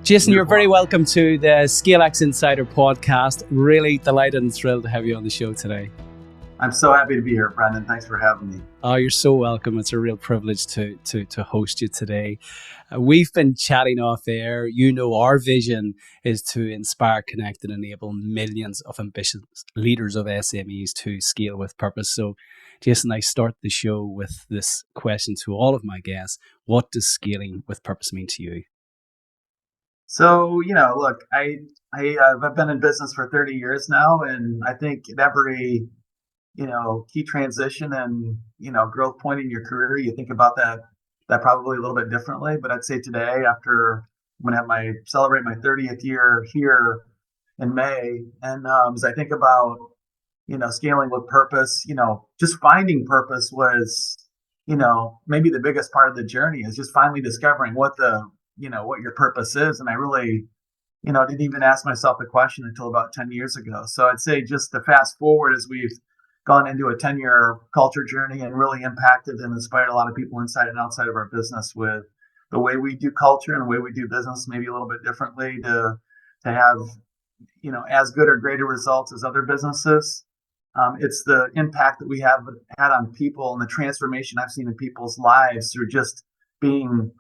Jason, you're very welcome to the ScaleX Insider podcast. Really delighted and thrilled to have you on the show today. I'm so happy to be here, Brendan. Thanks for having me. Oh, you're so welcome. It's a real privilege to host you today. We've been chatting off air. You know, our vision is to inspire, connect, and enable millions of ambitious leaders of SMEs to scale with purpose. So, Jason, I start the show with this question to all of my guests. What does scaling with purpose mean to you? So, look, I've been in business for 30 years now, and I think at every key transition and, growth point in your career, you think about that probably a little bit differently. But I'd say today, after I'm going to celebrate my 30th year here in May. And as I think about, scaling with purpose, just finding purpose was, maybe the biggest part of the journey is just finally discovering what your purpose is. And I really, didn't even ask myself the question until about 10 years ago. So I'd say just to fast forward as we've gone into a 10-year culture journey and really impacted and inspired a lot of people inside and outside of our business with the way we do culture and the way we do business, maybe a little bit differently to have, as good or greater results as other businesses. It's the impact that we have had on people and the transformation I've seen in people's lives through just being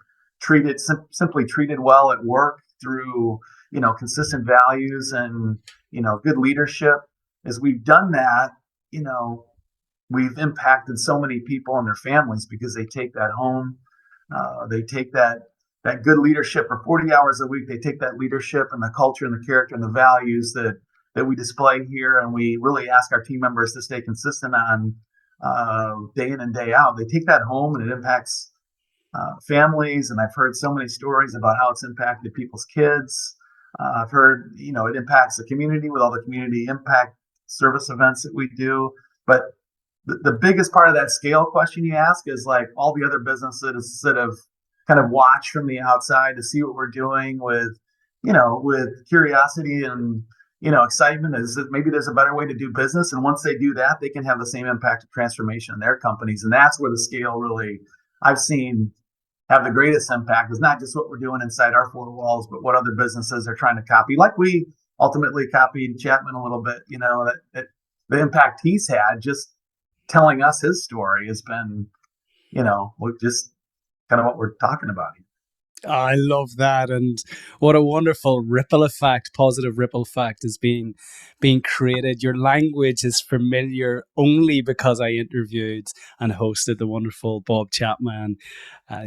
simply treated well at work, through, consistent values and, good leadership. As we've done that, we've impacted so many people and their families because they take that home. They take that good leadership for 40 hours a week. They take that leadership and the culture and the character and the values that we display here, and we really ask our team members to stay consistent on day in and day out. They take that home, and it impacts families. And I've heard so many stories about how it's impacted people's kids. I've heard, it impacts the community with all the community impact service events that we do. But the biggest part of that scale question you ask is like all the other businesses that have kind of watched from the outside to see what we're doing with curiosity and, excitement, is that maybe there's a better way to do business. And once they do that, they can have the same impact of transformation in their companies. And that's where the scale really, I've seen, have the greatest impact, is not just what we're doing inside our four walls, but what other businesses are trying to copy. Like we ultimately copied Chapman a little bit, that the impact he's had just telling us his story has been, just kind of what we're talking about here. I love that. And what a wonderful positive ripple effect is being created. Your language is familiar only because I interviewed and hosted the wonderful Bob Chapman,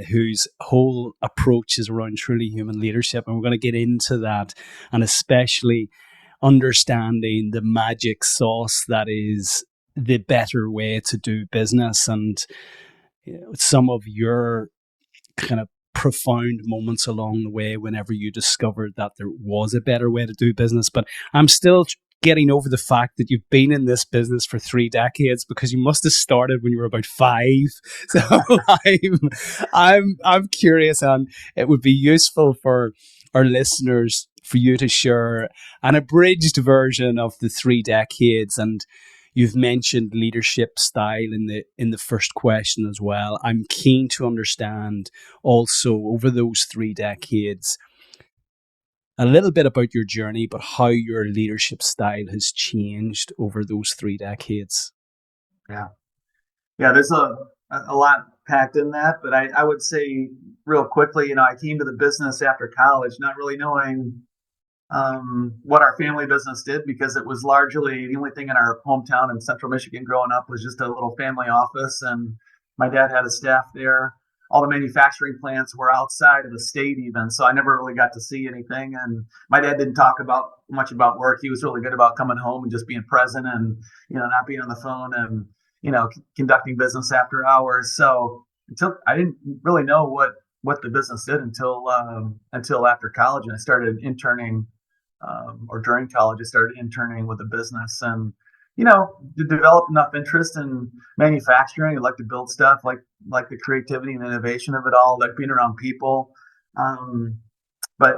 whose whole approach is around truly human leadership. And we're going to get into that, and especially understanding the magic sauce that is the better way to do business, and some of your kind of profound moments along the way whenever you discovered that there was a better way to do business. But I'm still getting over the fact that you've been in this business for 3 decades, because you must have started when you were about 5. So I'm curious, and it would be useful for our listeners for you to share an abridged version of the 3 decades. And you've mentioned leadership style in the first question as well. I'm keen to understand also, over those 3 decades, a little bit about your journey, but how your leadership style has changed over those 3 decades. Yeah, there's a lot packed in that, but I would say real quickly, I came to the business after college, not really knowing what our family business did, because it was largely the only thing in our hometown in Central Michigan growing up was just a little family office. And my dad had a staff there. All the manufacturing plants were outside of the state even. So I never really got to see anything. And my dad didn't talk much about work. He was really good about coming home and just being present and, not being on the phone and, conducting business after hours. So I didn't really know what the business did until after college. And I started interning, or during college, I started interning with a business, and, developed enough interest in manufacturing. I like to build stuff, like the creativity and innovation of it all, like being around people. But,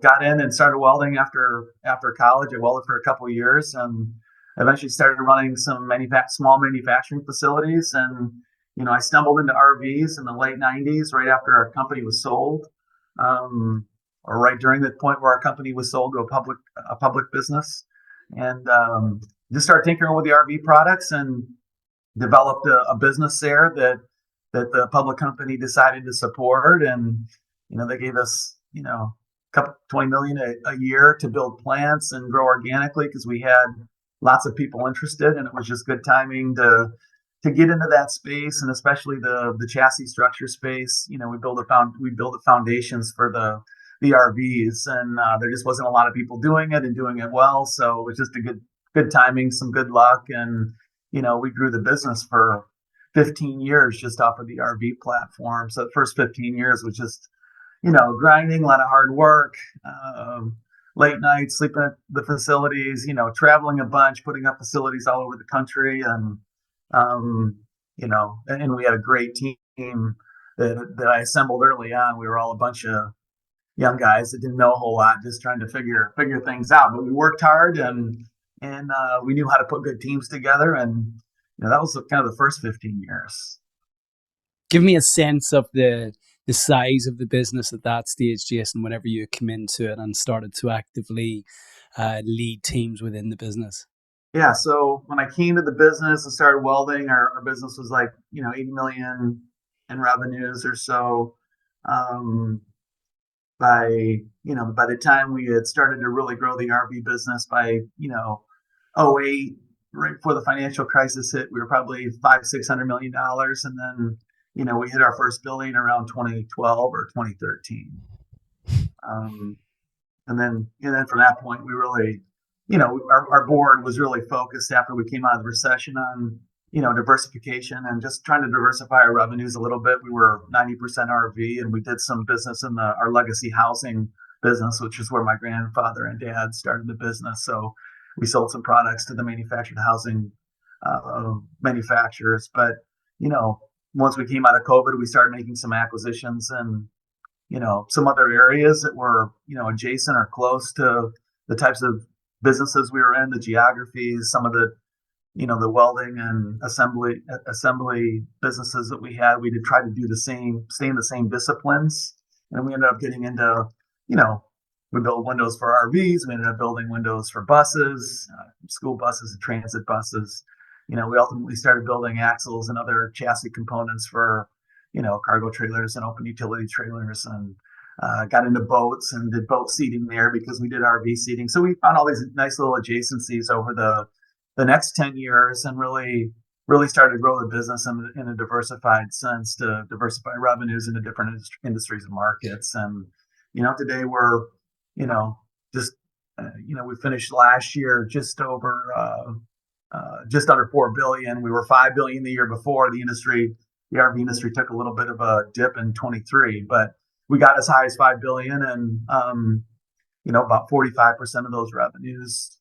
got in and started welding after college. I welded for a couple of years and eventually started running some small manufacturing facilities. And, I stumbled into RVs in the late 90s, right after our company was sold. or right during the point where our company was sold to a public business, and just started tinkering with the RV products and developed a business there that the public company decided to support, and they gave us couple 20 million a year to build plants and grow organically because we had lots of people interested, and it was just good timing to get into that space, and especially the chassis structure space. We build the foundations for the RVs, and there just wasn't a lot of people doing it and doing it well. So it was just a good timing, some good luck, and we grew the business for 15 years just off of the RV platform. So the first 15 years was just grinding, a lot of hard work, late nights, sleeping at the facilities, traveling a bunch, putting up facilities all over the country, and we had a great team that I assembled early on. We were all a bunch of young guys that didn't know a whole lot, just trying to figure things out. But we worked hard, and we knew how to put good teams together, and that was kind of the first 15 years. Give me a sense of the size of the business at that stage, Jason, whenever you come into it and started to actively lead teams within the business. Yeah, so when I came to the business and started welding, our business was like 80 million in revenues or so. Um, by the time we had started to really grow the RV business by '08, right before the financial crisis hit, we were probably $500-600 million, and then we hit our first building around 2012 or 2013. Um, and then from that point, we really, our board was really focused after we came out of the recession on diversification and just trying to diversify our revenues a little bit. We were 90% RV, and we did some business in our legacy housing business, which is where my grandfather and dad started the business. So we sold some products to the manufactured housing manufacturers. But once we came out of COVID, we started making some acquisitions and some other areas that were adjacent or close to the types of businesses we were in, the geographies, some of the the welding and assembly businesses that we had. We did try to do the same, stay in the same disciplines, and we ended up getting into we built windows for RVs. We ended up building windows for buses, school buses, and transit buses. We ultimately started building axles and other chassis components for cargo trailers and open utility trailers, and got into boats and did boat seating there because we did RV seating. So we found all these nice little adjacencies over the next 10 years, and really started to grow the business in a diversified sense, to diversify revenues into different industries and markets. And today we're just we finished last year just under 4 billion. We were 5 billion the year before. The RV industry took a little bit of a dip in 23, but we got as high as 5 billion, and about 45% of those revenues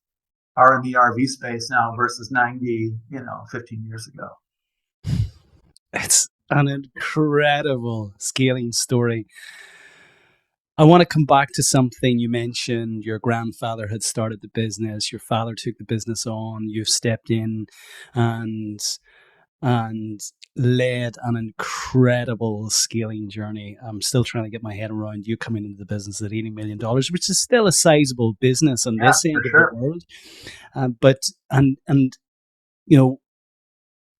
are in the RV space now versus 90, 15 years ago. It's an incredible scaling story. I want to come back to something you mentioned. Your grandfather had started the business. Your father took the business on. You've stepped in and led an incredible scaling journey. I'm still trying to get my head around you coming into the business at $80 million, which is still a sizable business on this end of the world. But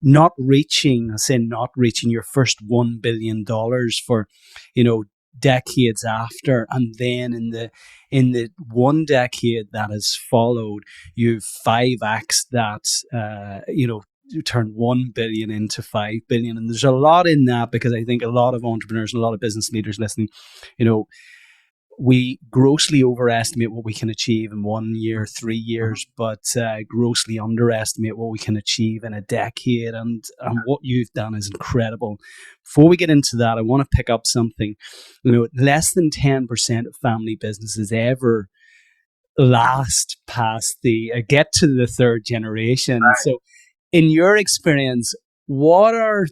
not reaching your first $1 billion for, decades after, and then in the one decade that has followed, you've 5x that, you turn 1 billion into 5 billion. And there's a lot in that, because I think a lot of entrepreneurs and a lot of business leaders listening, we grossly overestimate what we can achieve in 1 year, 3 years, but grossly underestimate what we can achieve in a decade. And what you've done is incredible. Before we get into that, I want to pick up something. Less than 10% of family businesses ever get to the third generation. Right. So in your experience, what are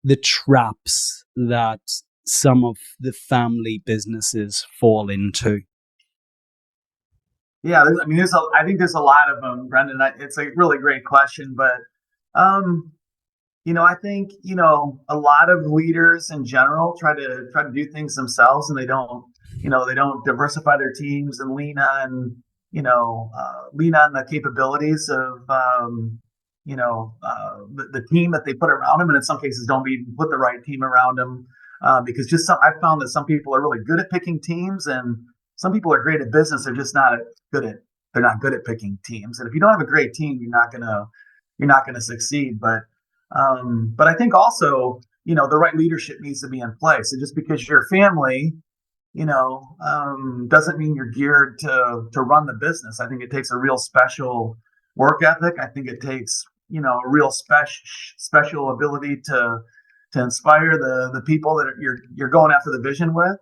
the traps that some of the family businesses fall into? Yeah, I think there's a lot of them, Brendan. It's a really great question, but I think a lot of leaders in general try to do things themselves, and they don't they don't diversify their teams and lean on the capabilities of, the team that they put around them. And in some cases, don't even put the right team around them. Because I've found that some people are really good at picking teams, and some people are great at business. They're not good at picking teams. And if you don't have a great team, you're not gonna succeed. But I think also, the right leadership needs to be in place. And just because you're family, doesn't mean you're geared to run the business. I think it takes a real special work ethic. I think it takes, a real special ability to inspire the people that you're going after the vision with.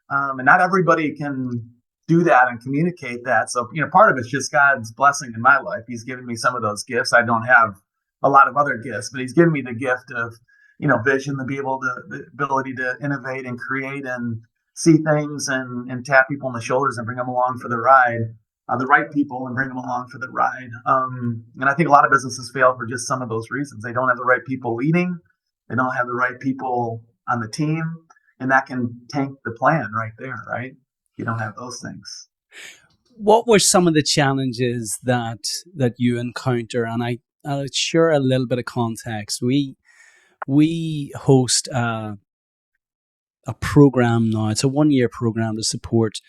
And not everybody can do that and communicate that. So, part of it's just God's blessing in my life. He's given me some of those gifts. I don't have a lot of other gifts, but he's given me the gift of, vision, the ability to innovate and create and see things and tap people on the shoulders and bring them along for the ride, the right people, and bring them along for the ride. And I think a lot of businesses fail for just some of those reasons. They don't have the right people leading. They don't have the right people on the team, and that can tank the plan right there, right? You don't have those things. What were some of the challenges that you encounter? And I'll share a little bit of context. We host a program now. It's a 1-year program to support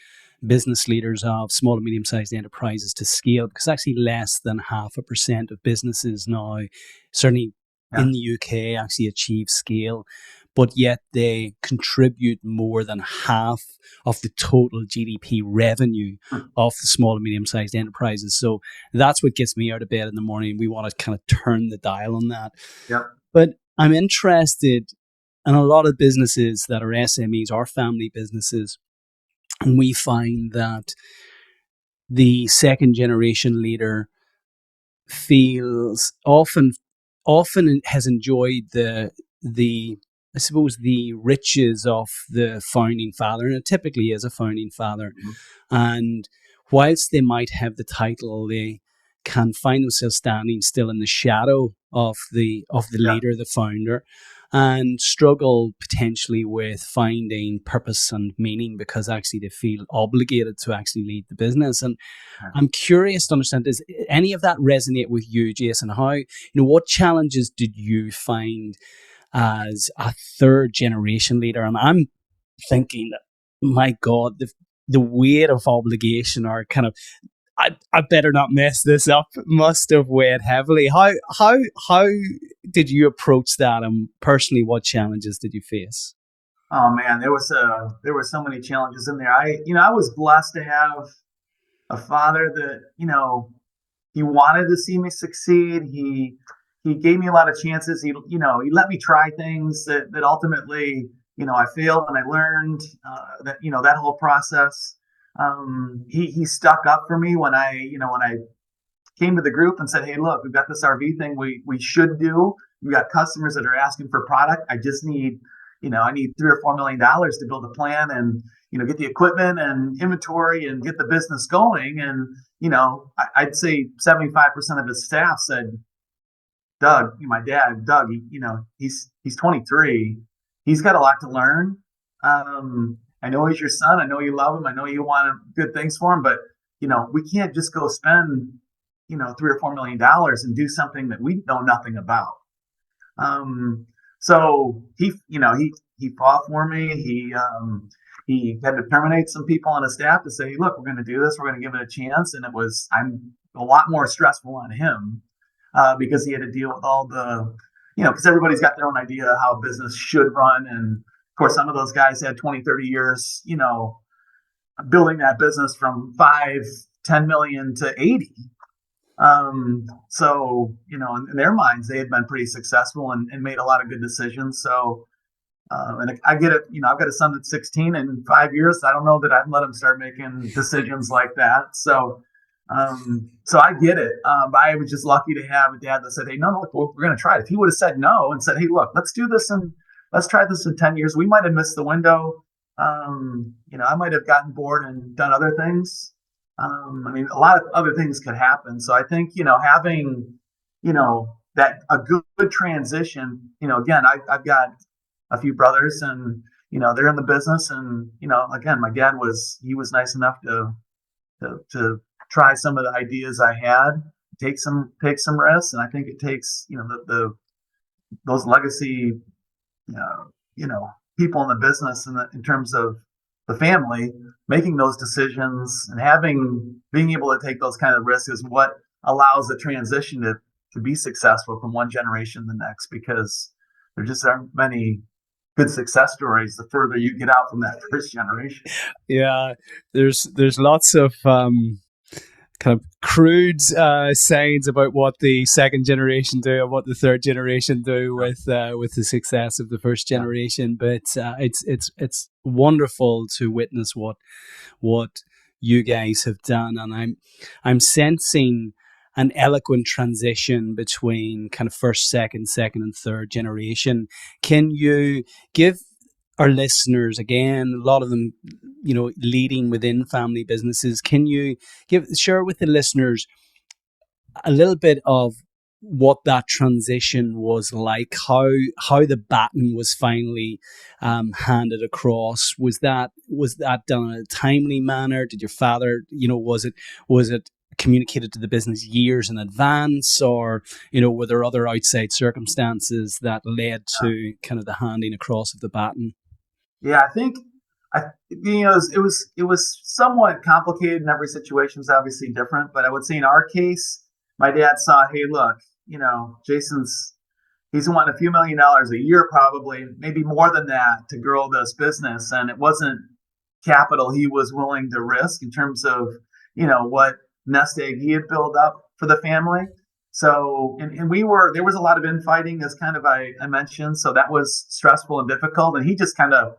business leaders of small and medium-sized enterprises to scale, because actually less than 0.5% of businesses now, certainly in the UK, actually achieve scale, but yet they contribute more than half of the total GDP revenue of the small and medium-sized enterprises. So that's what gets me out of bed in the morning. We want to kind of turn the dial on that. Yep. But I'm interested in a lot of businesses that are SMEs, are family businesses, and we find that the second generation leader feels often has enjoyed the I suppose the riches of the founding father, and it typically is a founding father. Mm-hmm. And whilst they might have the title, they can find themselves standing still in the shadow of the leader, the founder, and struggle potentially with finding purpose and meaning, because actually they feel obligated to actually lead the business. And I'm curious to understand, does any of that resonate with you, Jason? What challenges did you find as a third generation leader? And I'm thinking that, my God, the weight of obligation, or kind of, I better not mess this up, must have weighed heavily. How did you approach that, and personally, what challenges did you face? Oh man, there were so many challenges in there. I was blessed to have a father that, he wanted to see me succeed. He gave me a lot of chances. He let me try things that ultimately, I failed, and I learned that whole process. He stuck up for me when I came to the group and said, "Hey, look, we've got this RV thing we should do. We've got customers that are asking for product. I just need, I need $3 or $4 million to build a plan and, get the equipment and inventory and get the business going." And, I'd say 75% of his staff said, "Doug, my dad, Doug, he's 23. He's got a lot to learn. I know he's your son. I know you love him. I know you want good things for him, but, we can't just go spend, $3 or $4 million and do something that we know nothing about." So he fought for me. He had to terminate some people on his staff to say, "Look, we're going to do this. We're going to give it a chance." And I'm a lot more stressful on him, because he had to deal with all the, because everybody's got their own idea of how business should run. And of course, some of those guys had 20, 30 years, building that business from 5, 10 million to 80. So, in their minds, they had been pretty successful and made a lot of good decisions. So, and I get it, I've got a son that's 16. In 5 years, I don't know that I'd let him start making decisions like that. So I get it. But I was just lucky to have a dad that said, "Hey, no, look, we're going to try it." If he would have said no and said, "Hey, look, let's do this and let's try this in 10 years, we might have missed the window. I might have gotten bored and done other things." I mean, a lot of other things could happen. So I think, having, that a good transition, again, I've got a few brothers, and, they're in the business. And, again, my dad he was nice enough to try some of the ideas I had, take some risks. And I think it takes, those legacy, uh, you know, people in the business in terms of the family making those decisions and being able to take those kind of risks is what allows the transition to be successful from one generation to the next, because there just aren't many good success stories the further you get out from that first generation. Yeah, there's lots of kind of crude sayings about what the second generation do and what the third generation do with the success of the first Yeah. generation. But it's wonderful to witness what you guys have done, and I'm sensing an eloquent transition between kind of first, second, and third generation. Can you give our listeners, again, a lot of them, leading within family businesses, can you share with the listeners a little bit of what that transition was like, how the baton was finally handed across? Was that done in a timely manner? Did your father, was it communicated to the business years in advance, or were there other outside circumstances that led to kind of the handing across of the baton? Yeah, I think it was somewhat complicated, and every situation is obviously different. But I would say in our case, my dad saw, hey, look, Jason's he's wanting a few $1,000,000 a year, probably, maybe more than that, to grow this business, and it wasn't capital he was willing to risk in terms of what nest egg he had built up for the family. So, and there was a lot of infighting, as kind of I mentioned, so that was stressful and difficult. And he kind of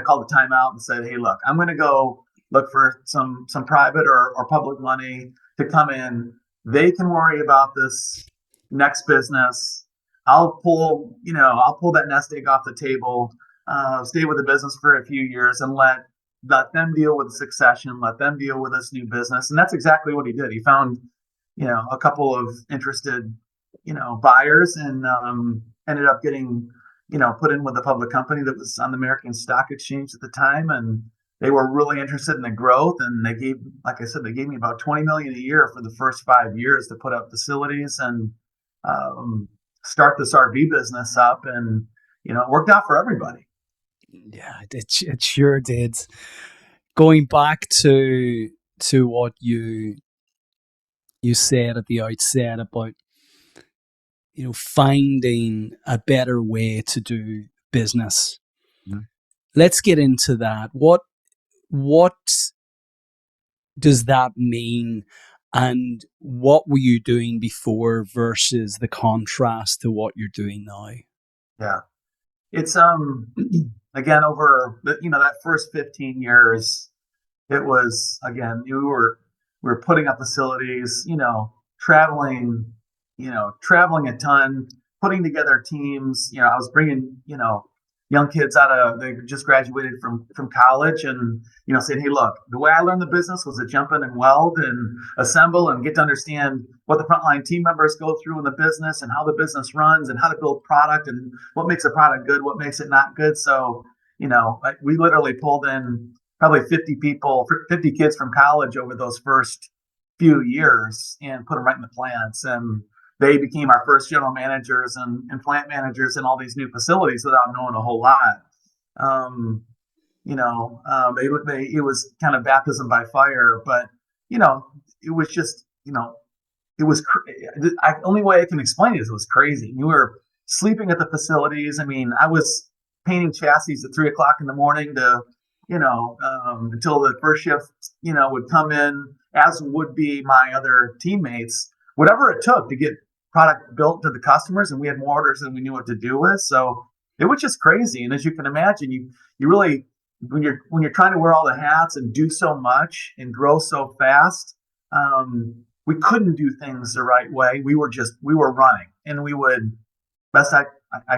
called the timeout and said, hey, look, I'm going to go look for some private or public money to come in. They can worry about this next business. I'll pull that nest egg off the table, stay with the business for a few years, and let them deal with succession, let them deal with this new business. And that's exactly what he did. He found, a couple of interested, buyers, and ended up getting, put in with a public company that was on the American Stock Exchange at the time. And they were really interested in the growth. And like I said, they gave me about 20 million a year for the first 5 years to put up facilities and start this RV business up. And, it worked out for everybody. Yeah, it sure did. Going back to what you said at the outset about finding a better way to do business. Mhm. Let's get into that. What does that mean, and what were you doing before versus the contrast to what you're doing now? Yeah. It's again, over that first 15 years, it was, again, we were putting up facilities, traveling, traveling a ton, putting together teams. I was bringing, young kids they just graduated from college, and saying, hey, look, the way I learned the business was to jump in and weld and assemble and get to understand what the frontline team members go through in the business and how the business runs and how to build product and what makes a product good, what makes it not good. So, we literally pulled in probably 50 kids from college over those first few years and put them right in the plants. And they became our first general managers and plant managers in all these new facilities without knowing a whole lot. Um, it was kind of baptism by fire, but it was just, it was. Only way I can explain it is it was crazy. You were sleeping at the facilities. I mean, I was painting chassis at 3 o'clock in the morning to, until the first shift, would come in, as would be my other teammates, whatever it took to get product built to the customers. And we had more orders than we knew what to do with. So it was just crazy. And as you can imagine, you really, when you're trying to wear all the hats and do so much and grow so fast, we couldn't do things the right way. We were running, and we would, best I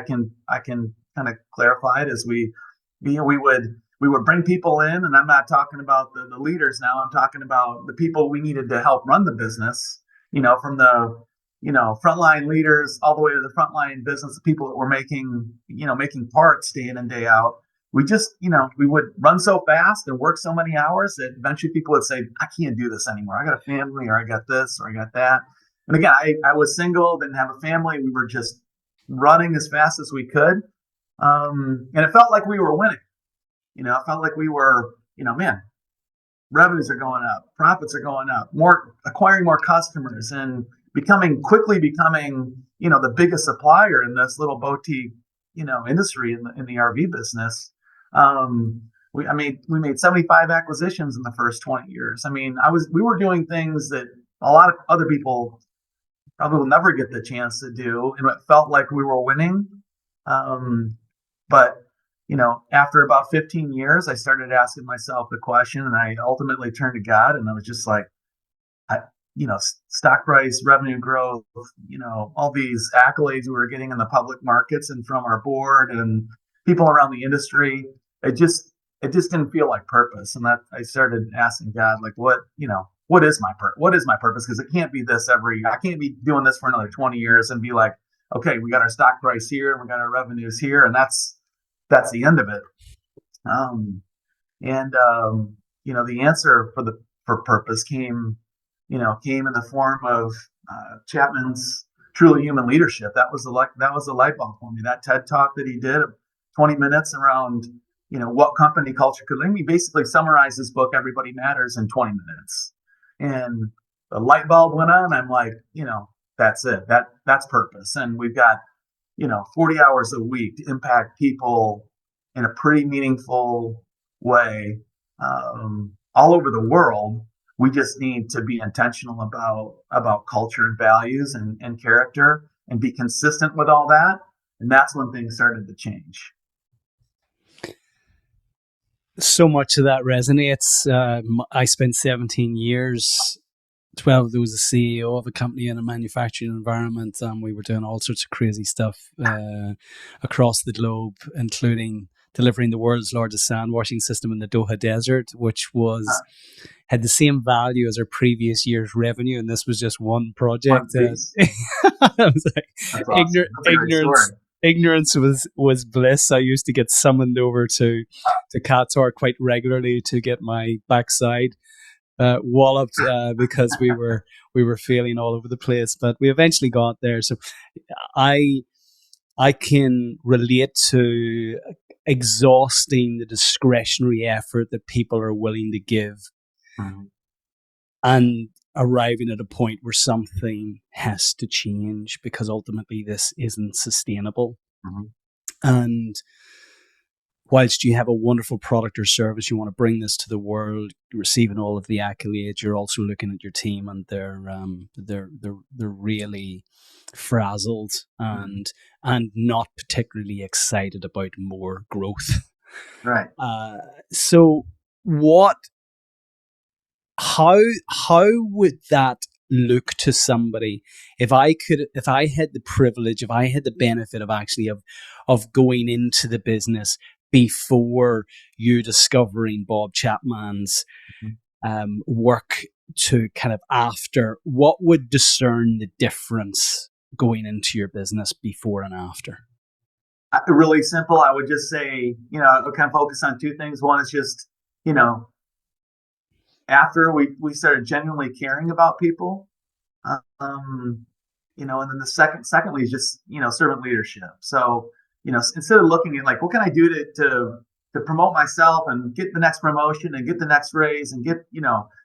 can kind of clarify it, as we would bring people in, and I'm not talking about the leaders now. I'm talking about the people we needed to help run the business, from the, frontline leaders all the way to the frontline business, the people that were making parts day in and day out. we just, we would run so fast and work so many hours that eventually people would say, I can't do this anymore. I got a family, or I got this, or I got that. And again, I was single, didn't have a family. We were just running as fast as we could. And it felt like we were winning. It felt like we were, man, revenues are going up, profits are going up, acquiring more customers, and quickly becoming, the biggest supplier in this little boutique, industry in the RV business. We made 75 acquisitions in the first 20 years. We were doing things that a lot of other people probably will never get the chance to do, and it felt like we were winning. But after about 15 years, I started asking myself the question, and I ultimately turned to God, and I was just like, stock price, revenue growth, all these accolades we were getting in the public markets and from our board and people around the industry. It just didn't feel like purpose. And that I started asking God, like, what is my purpose? Because it can't be this I can't be doing this for another 20 years and be like, okay, we got our stock price here and we got our revenues here, and that's the end of it. The answer for purpose came in the form of Chapman's Truly Human Leadership. That was the light bulb for me. That TED talk that he did, 20 minutes around, what company culture could lead me, basically summarized his book, Everybody Matters, in 20 minutes. And the light bulb went on. I'm like, that's it. That's purpose. And we've got, 40 hours a week to impact people in a pretty meaningful way, all over the world. We just need to be intentional about culture and values and character, and be consistent with all that. And that's when things started to change. So much of that resonates. I spent 17 years, 12 of those as CEO of a company in a manufacturing environment. We were doing all sorts of crazy stuff across the globe, including delivering the world's largest sand washing system in the Doha Desert, which had the same value as our previous year's revenue, and this was just one project. I was like, awesome. Ignorance was bliss. I used to get summoned over to Qatar quite regularly to get my backside walloped because we were failing all over the place, but we eventually got there. So I can relate to exhausting the discretionary effort that people are willing to give, and arriving at a point where something has to change because ultimately this isn't sustainable. And whilst you have a wonderful product or service, you want to bring this to the world, receiving all of the accolades, you're also looking at your team, and they're really frazzled and not particularly excited about more growth. Right. So how would that look to somebody if I had the privilege, if I had the benefit of going into the business before you discovering Bob Chapman's work to kind of after? What would discern the difference going into your business before and after? Really simple. I would just say, I would kind of focus on two things. One is just, after we started genuinely caring about people, and then secondly is just, servant leadership. So, instead of looking at like, what can I do to promote myself and get the next promotion and get the next raise and get,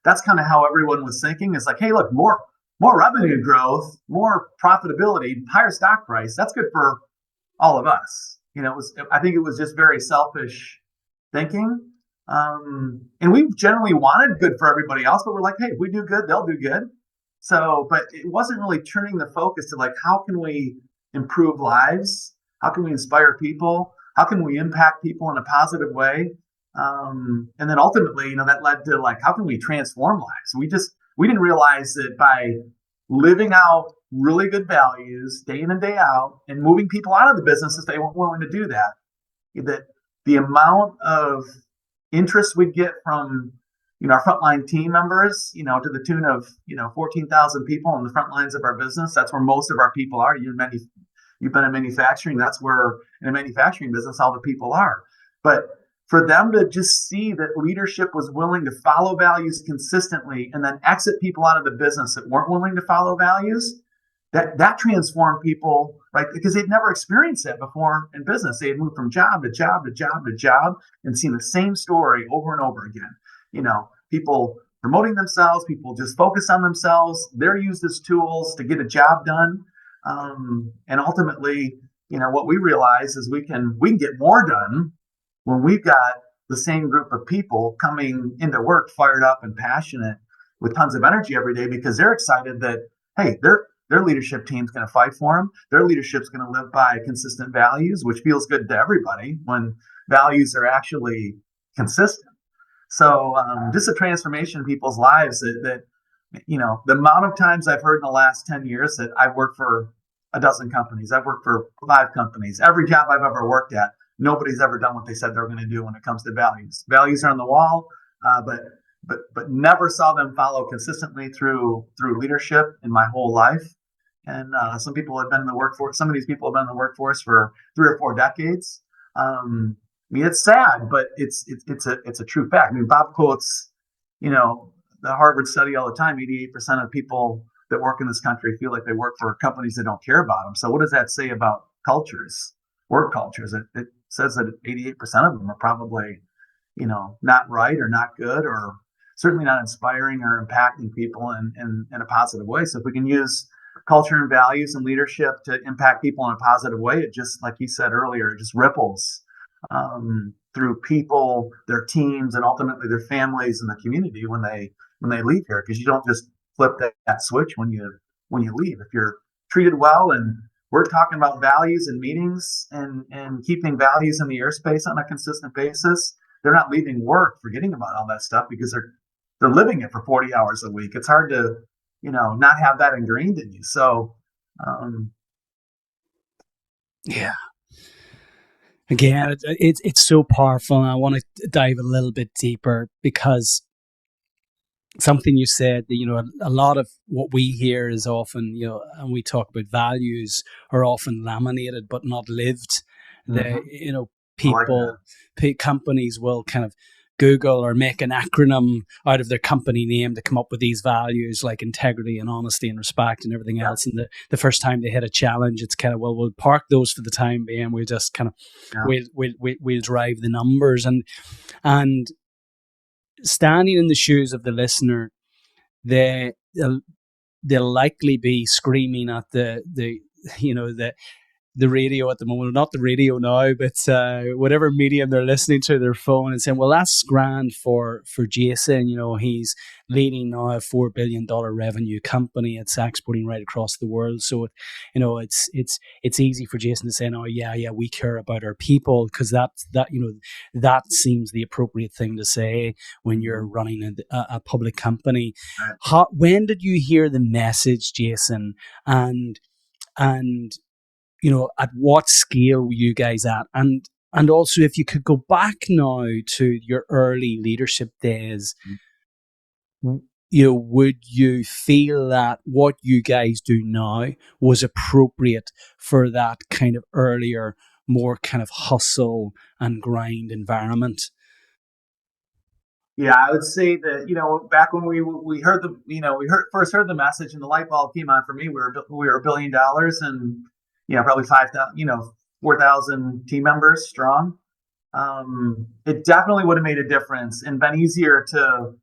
that's kind of how everyone was thinking. It's like, hey, look, more revenue growth, more profitability, higher stock price. That's good for all of us. I think it was just very selfish thinking. And we generally wanted good for everybody else, but we're like, hey, if we do good, they'll do good. So, but it wasn't really turning the focus to like, how can we improve lives? How can we inspire people? How can we impact people in a positive way? And then ultimately, that led to like, how can we transform lives? We didn't realize that by living out really good values day in and day out and moving people out of the business if they weren't willing to do that the amount of interest we'd get from our frontline team members, to the tune of 14,000 people on the front lines of our business. That's where most of our people are. You've been in manufacturing. That's where in a manufacturing business all the people are. But for them to just see that leadership was willing to follow values consistently and then exit people out of the business that weren't willing to follow values, that transformed people, right? Because they'd never experienced that before in business. They had moved from job to job to job to job and seen the same story over and over again. People promoting themselves, people just focus on themselves. They're used as tools to get a job done. And ultimately, what we realize is we can get more done when we've got the same group of people coming into work fired up and passionate with tons of energy every day because they're excited that, hey, their leadership team's going to fight for them. Their leadership's going to live by consistent values, which feels good to everybody when values are actually consistent. So just a transformation in people's lives that the amount of times I've heard in the last 10 years that I've worked for a dozen companies, I've worked for 5 companies, every job I've ever worked at, nobody's ever done what they said they were going to do when it comes to values. Values are on the wall, but never saw them follow consistently through leadership in my whole life. And some people have been in the workforce. Some of these people have been in the workforce for 3 or 4 decades. It's sad, but it's a true fact. Bob quotes, the Harvard study all the time. 88% of people that work in this country feel like they work for companies that don't care about them. So what does that say about cultures, work cultures? It says that 88% of them are probably, not right or not good or certainly not inspiring or impacting people in a positive way. So if we can use culture and values and leadership to impact people in a positive way, it just, like you said earlier, it just ripples through people, their teams, and ultimately their families and the community when they leave here. Because you don't just flip that switch when you leave. If you're treated well, and we're talking about values in meetings and keeping values in the airspace on a consistent basis, they're not leaving work forgetting about all that stuff because they're living it for 40 hours a week. It's hard to not have that ingrained in you. So yeah. Again, it's so powerful, and I want to dive a little bit deeper because something you said that, a lot of what we hear is often, and we talk about values are often laminated but not lived. People, companies will kind of Google or make an acronym out of their company name to come up with these values like integrity and honesty and respect and everything else. And the first time they hit a challenge, it's kind of, well, we'll park those for the time being. We'll just kind of, we'll drive the numbers. And standing in the shoes of the listener, they'll likely be screaming at the radio at the moment, not the radio now, but whatever medium they're listening to, their phone, and saying, well, that's grand for Jason. He's leading now a $4 billion revenue company. It's exporting right across the world. So, it's easy for Jason to say, oh, yeah, we care about our people, because that seems the appropriate thing to say when you're running a public company. When did you hear the message, Jason? And at what scale were you guys at? And also, if you could go back now to your early leadership days, would you feel that what you guys do now was appropriate for that kind of earlier, more kind of hustle and grind environment? Yeah, I would say that, back when we heard first heard the message and the light bulb came on for me, we were $1 billion and probably 5,000, 4,000 team members strong. It definitely would have made a difference and been easier to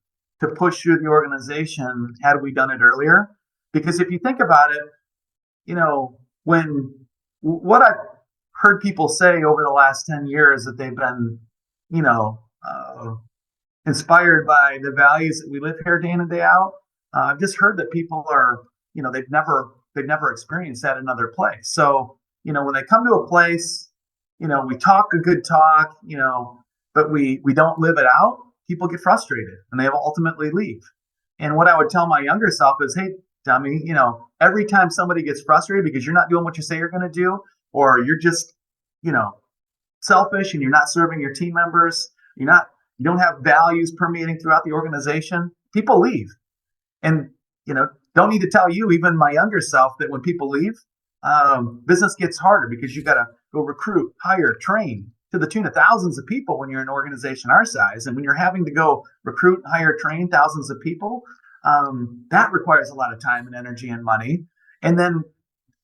push through the organization had we done it earlier. Because if you think about it, when what I've heard people say over the last 10 years that they've been, inspired by the values that we live here day in and day out. I've just heard that people are, they've never experienced that in another place. So, when they come to a place, we talk a good talk, but we don't live it out, people get frustrated and they ultimately leave. And what I would tell my younger self is, hey, dummy, every time somebody gets frustrated because you're not doing what you say you're going to do, or you're just, selfish and you're not serving your team members, you don't have values permeating throughout the organization, people leave. And, don't need to tell you, even my younger self, that when people leave, business gets harder because you got to go recruit, hire, train. to the tune of thousands of people when you're an organization our size. And when you're having to go recruit, hire, train thousands of people, that requires a lot of time and energy and money. And then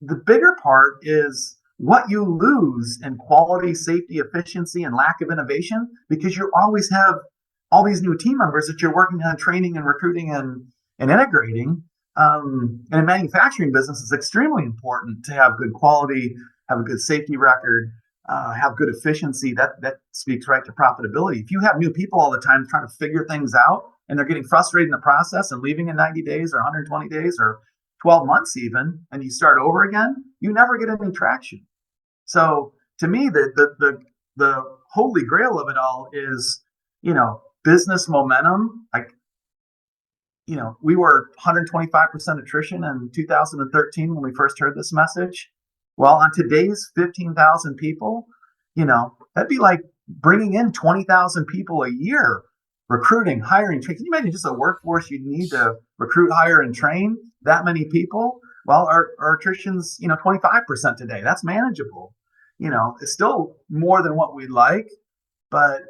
the bigger part is what you lose in quality, safety, efficiency, and lack of innovation, because you always have all these new team members that you're working on training and recruiting and integrating. In a manufacturing business, it's extremely important to have good quality, have a good safety record, have good efficiency. That speaks right to profitability. If you have new people all the time trying to figure things out and they're getting frustrated in the process and leaving in 90 days or 120 days or 12 months even, and you start over again, you never get any traction. So to me, the holy grail of it all is, business momentum. Like, we were 125% attrition in 2013 when we first heard this message. Well, on today's 15,000 people, that'd be like bringing in 20,000 people a year, recruiting, hiring, training. Can you imagine just a workforce you'd need to recruit, hire, and train that many people? Well, our attrition's, 25% today. That's manageable. It's still more than what we'd like, but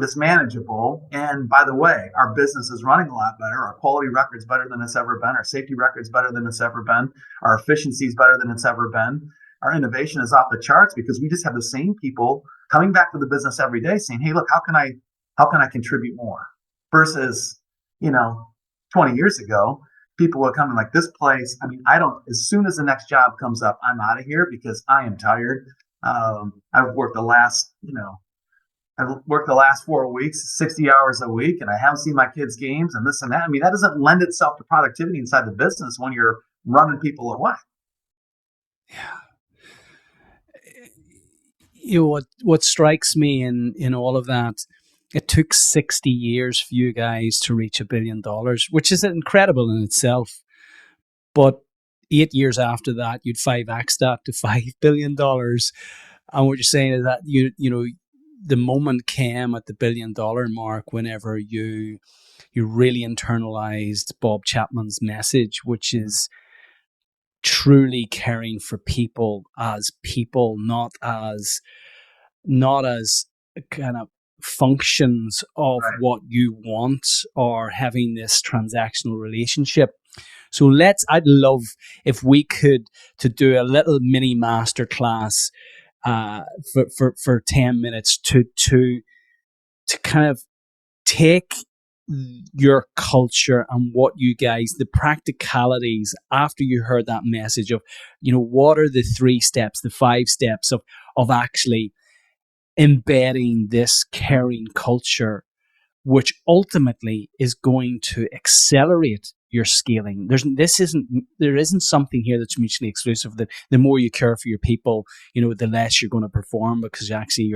it's manageable. And by the way, our business is running a lot better. Our quality record's better than it's ever been. Our safety record's better than it's ever been. Our efficiency is better than it's ever been. Our innovation is off the charts because we just have the same people coming back to the business every day saying, "Hey, look, how can I contribute more?" Versus, 20 years ago, people would come in like, this place, as soon as the next job comes up, I'm out of here because I am tired. I've worked the last 4 weeks, 60 hours a week, and I haven't seen my kids' games and this and that. That doesn't lend itself to productivity inside the business when you're running people away. Yeah. What strikes me in all of that, it took 60 years for you guys to reach $1 billion, which is incredible in itself. But 8 years after that, you'd 5x that to $5 billion. And what you're saying is that the moment came at the $1 billion mark whenever you really internalized Bob Chapman's message, which is truly caring for people, not as kind of functions of Right. what you want or having this transactional relationship. So I'd love if we could to do a little mini masterclass for 10 minutes to kind of take your culture and what you guys, the practicalities after you heard that message of, what are the 3 steps, the 5 steps of actually embedding this caring culture, which ultimately is going to accelerate your scaling. There isn't something here that's mutually exclusive. That the more you care for your people, the less you're going to perform because actually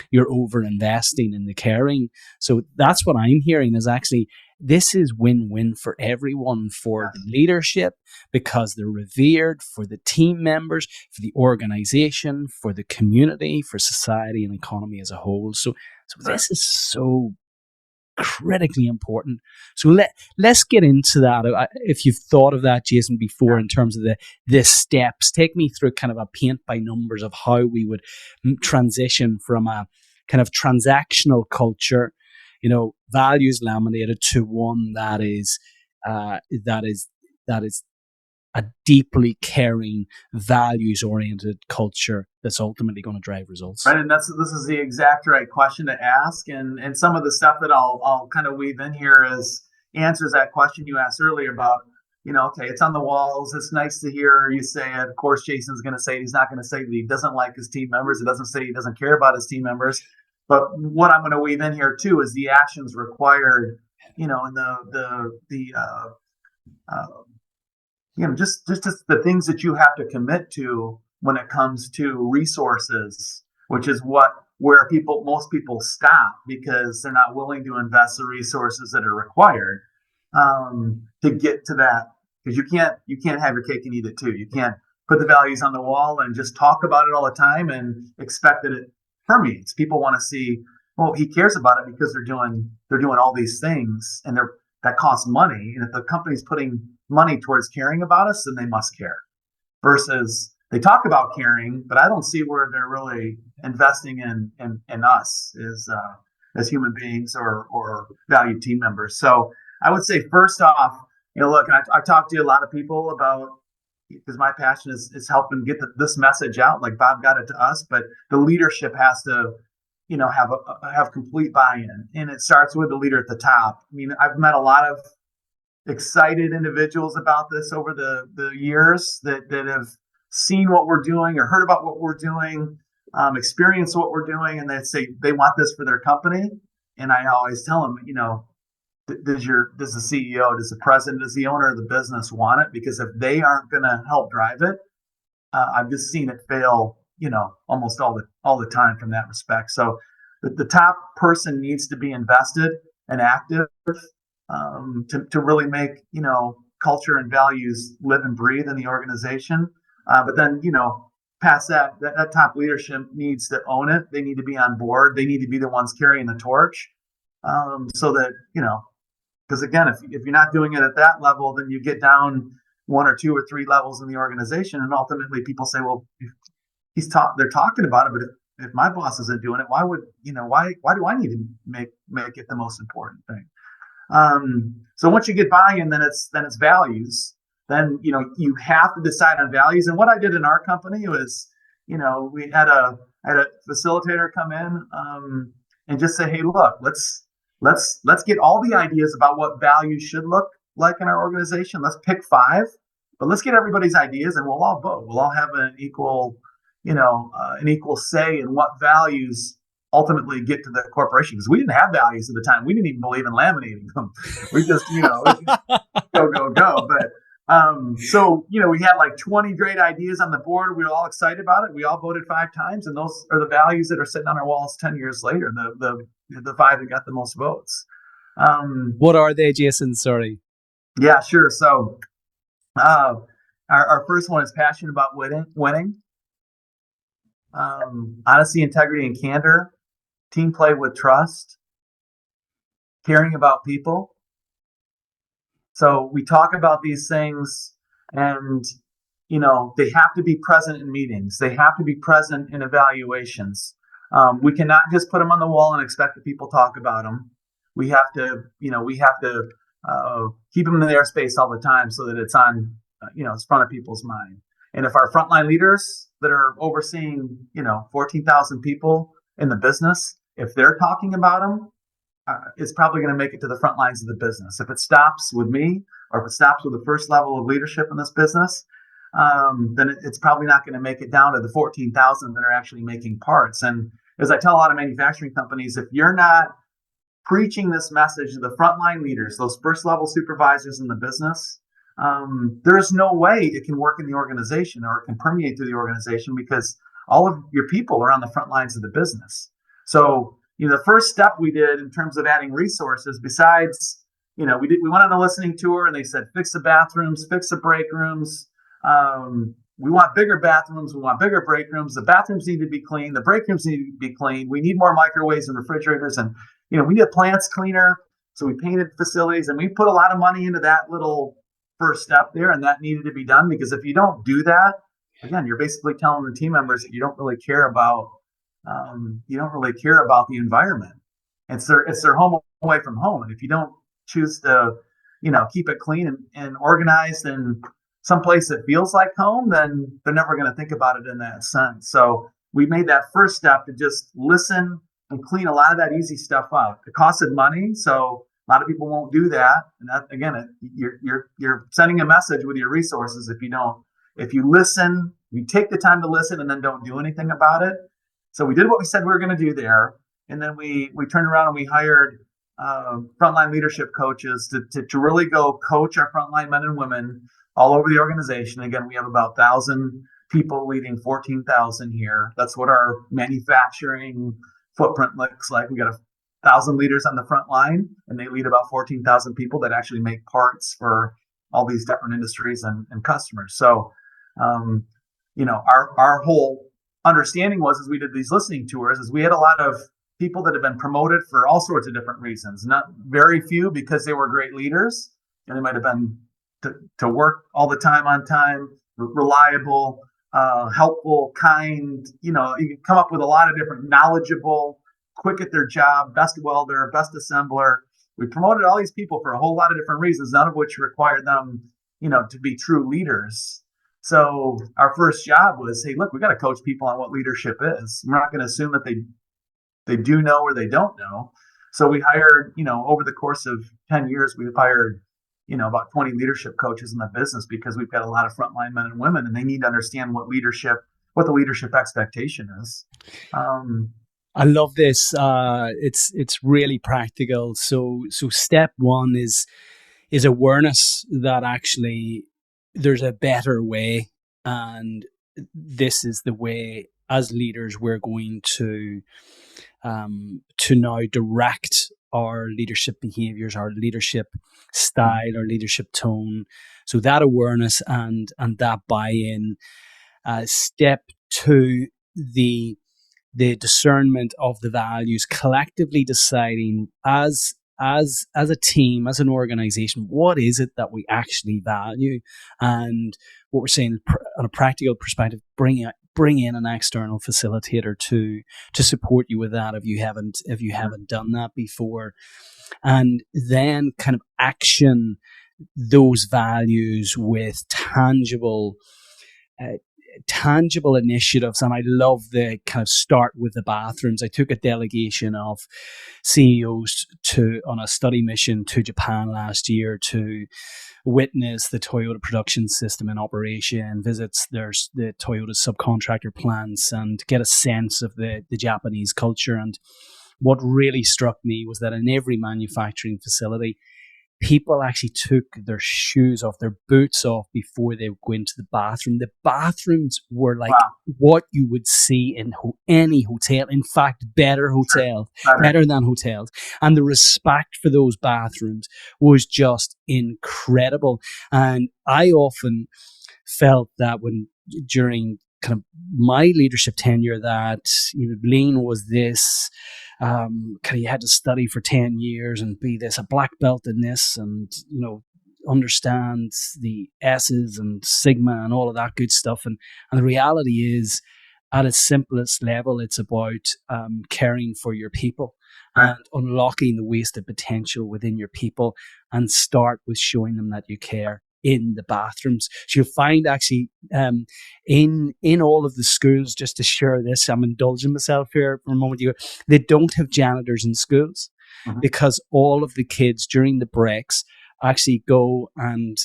you're over investing in the caring. So that's what I'm hearing is actually this is win-win for everyone, for the leadership because they're revered, for the team members, for the organization, for the community, for society and economy as a whole. So this is so critically important. So let's get into that. If you've thought of that, Jason, before in terms of the steps, take me through kind of a paint by numbers of how we would transition from a kind of transactional culture, values laminated, to one that is a deeply caring, values-oriented culture that's ultimately going to drive results. Right, and this is the exact right question to ask, and some of the stuff that I'll kind of weave in here is answers that question you asked earlier about, okay, it's on the walls. It's nice to hear you say it. Of course, Jason's going to say it. He's not going to say that he doesn't like his team members. It doesn't say he doesn't care about his team members. But what I'm going to weave in here too is the actions required, and just the things that you have to commit to when it comes to resources, which is where most people stop because they're not willing to invest the resources that are required to get to that. Because you can't have your cake and eat it too. You can't put the values on the wall and just talk about it all the time and expect that it permeates. People want to see, well, he cares about it because they're doing all these things and that costs money. And if the company's putting money towards caring about us, then they must care. Versus they talk about caring, but I don't see where they're really investing in us as human beings or valued team members. So I would say first off, look, I talked to a lot of people about, because my passion is helping get this message out. Like Bob got it to us, but the leadership has to, have complete buy-in, and it starts with the leader at the top. I mean, I've met a lot of excited individuals about this over the years that have seen what we're doing or heard about what we're doing, experienced what we're doing, and they say they want this for their company. And I always tell them, does the CEO, does the president, does the owner of the business want it? Because if they aren't going to help drive it, I've just seen it fail, almost all the time from that respect. So the top person needs to be invested and active to really make, culture and values live and breathe in the organization. But then, past that top leadership needs to own it. They need to be on board. They need to be the ones carrying the torch, so that, because again, if you're not doing it at that level, then you get down one or two or three levels in the organization, and ultimately people say, well, they're talking about it, but if my boss isn't doing it, why do I need to make it the most important thing? So once you get buy-in, then it's values. Then, you have to decide on values. And what I did in our company was, we had a facilitator come in, and just say, hey, look, let's get all the ideas about what values should look like in our organization. Let's pick 5, but let's get everybody's ideas, and we'll all vote. We'll all have an equal say in what values ultimately get to the corporation, because we didn't have values at the time. We didn't even believe in laminating them. We just, go. But so we had like 20 great ideas on the board. We were all excited about it. We all voted 5 times, and those are the values that are sitting on our walls 10 years later. The 5 that got the most votes. What are they, Jason? Sorry. Yeah, sure. So our first one is passion about winning. Honesty, integrity, and candor. Team play with trust. Caring about people. So we talk about these things, and they have to be present in meetings. They have to be present in evaluations. We cannot just put them on the wall and expect that people talk about them. We have to keep them in the airspace all the time, so that it's on, it's front of people's mind. And if our frontline leaders that are overseeing, 14,000 people in the business, if they're talking about them, it's probably going to make it to the front lines of the business. If it stops with me, or if it stops with the first level of leadership in this business, then it's probably not going to make it down to the 14,000 that are actually making parts. And as I tell a lot of manufacturing companies, if you're not preaching this message to the frontline leaders, those first level supervisors in the business, there's no way it can work in the organization, or it can permeate through the organization, because all of your people are on the front lines of the business. So, the first step we did in terms of adding resources, besides, we went on a listening tour, and they said, fix the bathrooms, fix the break rooms. We want bigger bathrooms. We want bigger break rooms. The bathrooms need to be clean. The break rooms need to be clean. We need more microwaves and refrigerators, and, we need a plants cleaner. So we painted facilities, and we put a lot of money into that little first step there, and that needed to be done, because if you don't do that, again, you're basically telling the team members that you don't really care about the environment. It's their home away from home, and if you don't choose to keep it clean and organized and someplace that feels like home, then they're never going to think about it in that sense. So we made that first step to just listen and clean a lot of that easy stuff up. It costed money, so a lot of people won't do that. And that, again, you're sending a message with your resources if you listen, you take the time to listen, and then don't do anything about it. So we did what we said we were going to do there. And then we turned around and we hired frontline leadership coaches to really go coach our frontline men and women all over the organization. Again, we have about 1,000 people leading 14,000 here. That's what our manufacturing footprint looks like. We got 1,000 leaders on the front line, and they lead about 14,000 people that actually make parts for all these different industries and customers. So, our whole understanding was, as we did these listening tours, is we had a lot of people that have been promoted for all sorts of different reasons. Not very few because they were great leaders, and they might have been to work all the time on time, reliable, helpful, kind. You can come up with a lot of different knowledgeable, quick at their job, best welder, best assembler. We promoted all these people for a whole lot of different reasons, none of which required them, to be true leaders. So our first job was, hey, look, we got to coach people on what leadership is. We're not going to assume that they do know or they don't know. So we hired, over the course of 10 years, we've hired, about 20 leadership coaches in the business because we've got a lot of frontline men and women and they need to understand what the leadership expectation is. I love this. It's really practical. So step one is awareness that actually there's a better way, and this is the way as leaders we're going to now direct our leadership behaviors, our leadership style, our leadership tone. So that awareness and that buy-in. Step two, the discernment of the values, collectively deciding as a team, as an organization, what is it that we actually value, and what we're saying on a practical perspective, bring in an external facilitator to support you with that if you haven't done that before, and then kind of action those values with tangible initiatives. And I love the kind of start with the bathrooms. I took a delegation of CEOs on a study mission to Japan last year to witness the Toyota production system in operation, visits the Toyota subcontractor plants, and get a sense of the Japanese culture. And what really struck me was that in every manufacturing facility, people actually took their shoes off, their boots off before they would go into the bathroom. The bathrooms were like what you would see in any hotel. In fact, better than hotels. And the respect for those bathrooms was just incredible. And I often felt that during kind of my leadership tenure, that lean was this kind of, you had to study for 10 years and be a black belt in this, and understand the S's and Sigma and all of that good stuff. And the reality is, at its simplest level, it's about caring for your people and unlocking the wasted potential within your people, and start with showing them that you care in the bathrooms. So you'll find actually in all of the schools, just to share this, I'm indulging myself here for a moment, they don't have janitors in schools because all of the kids during the breaks actually go and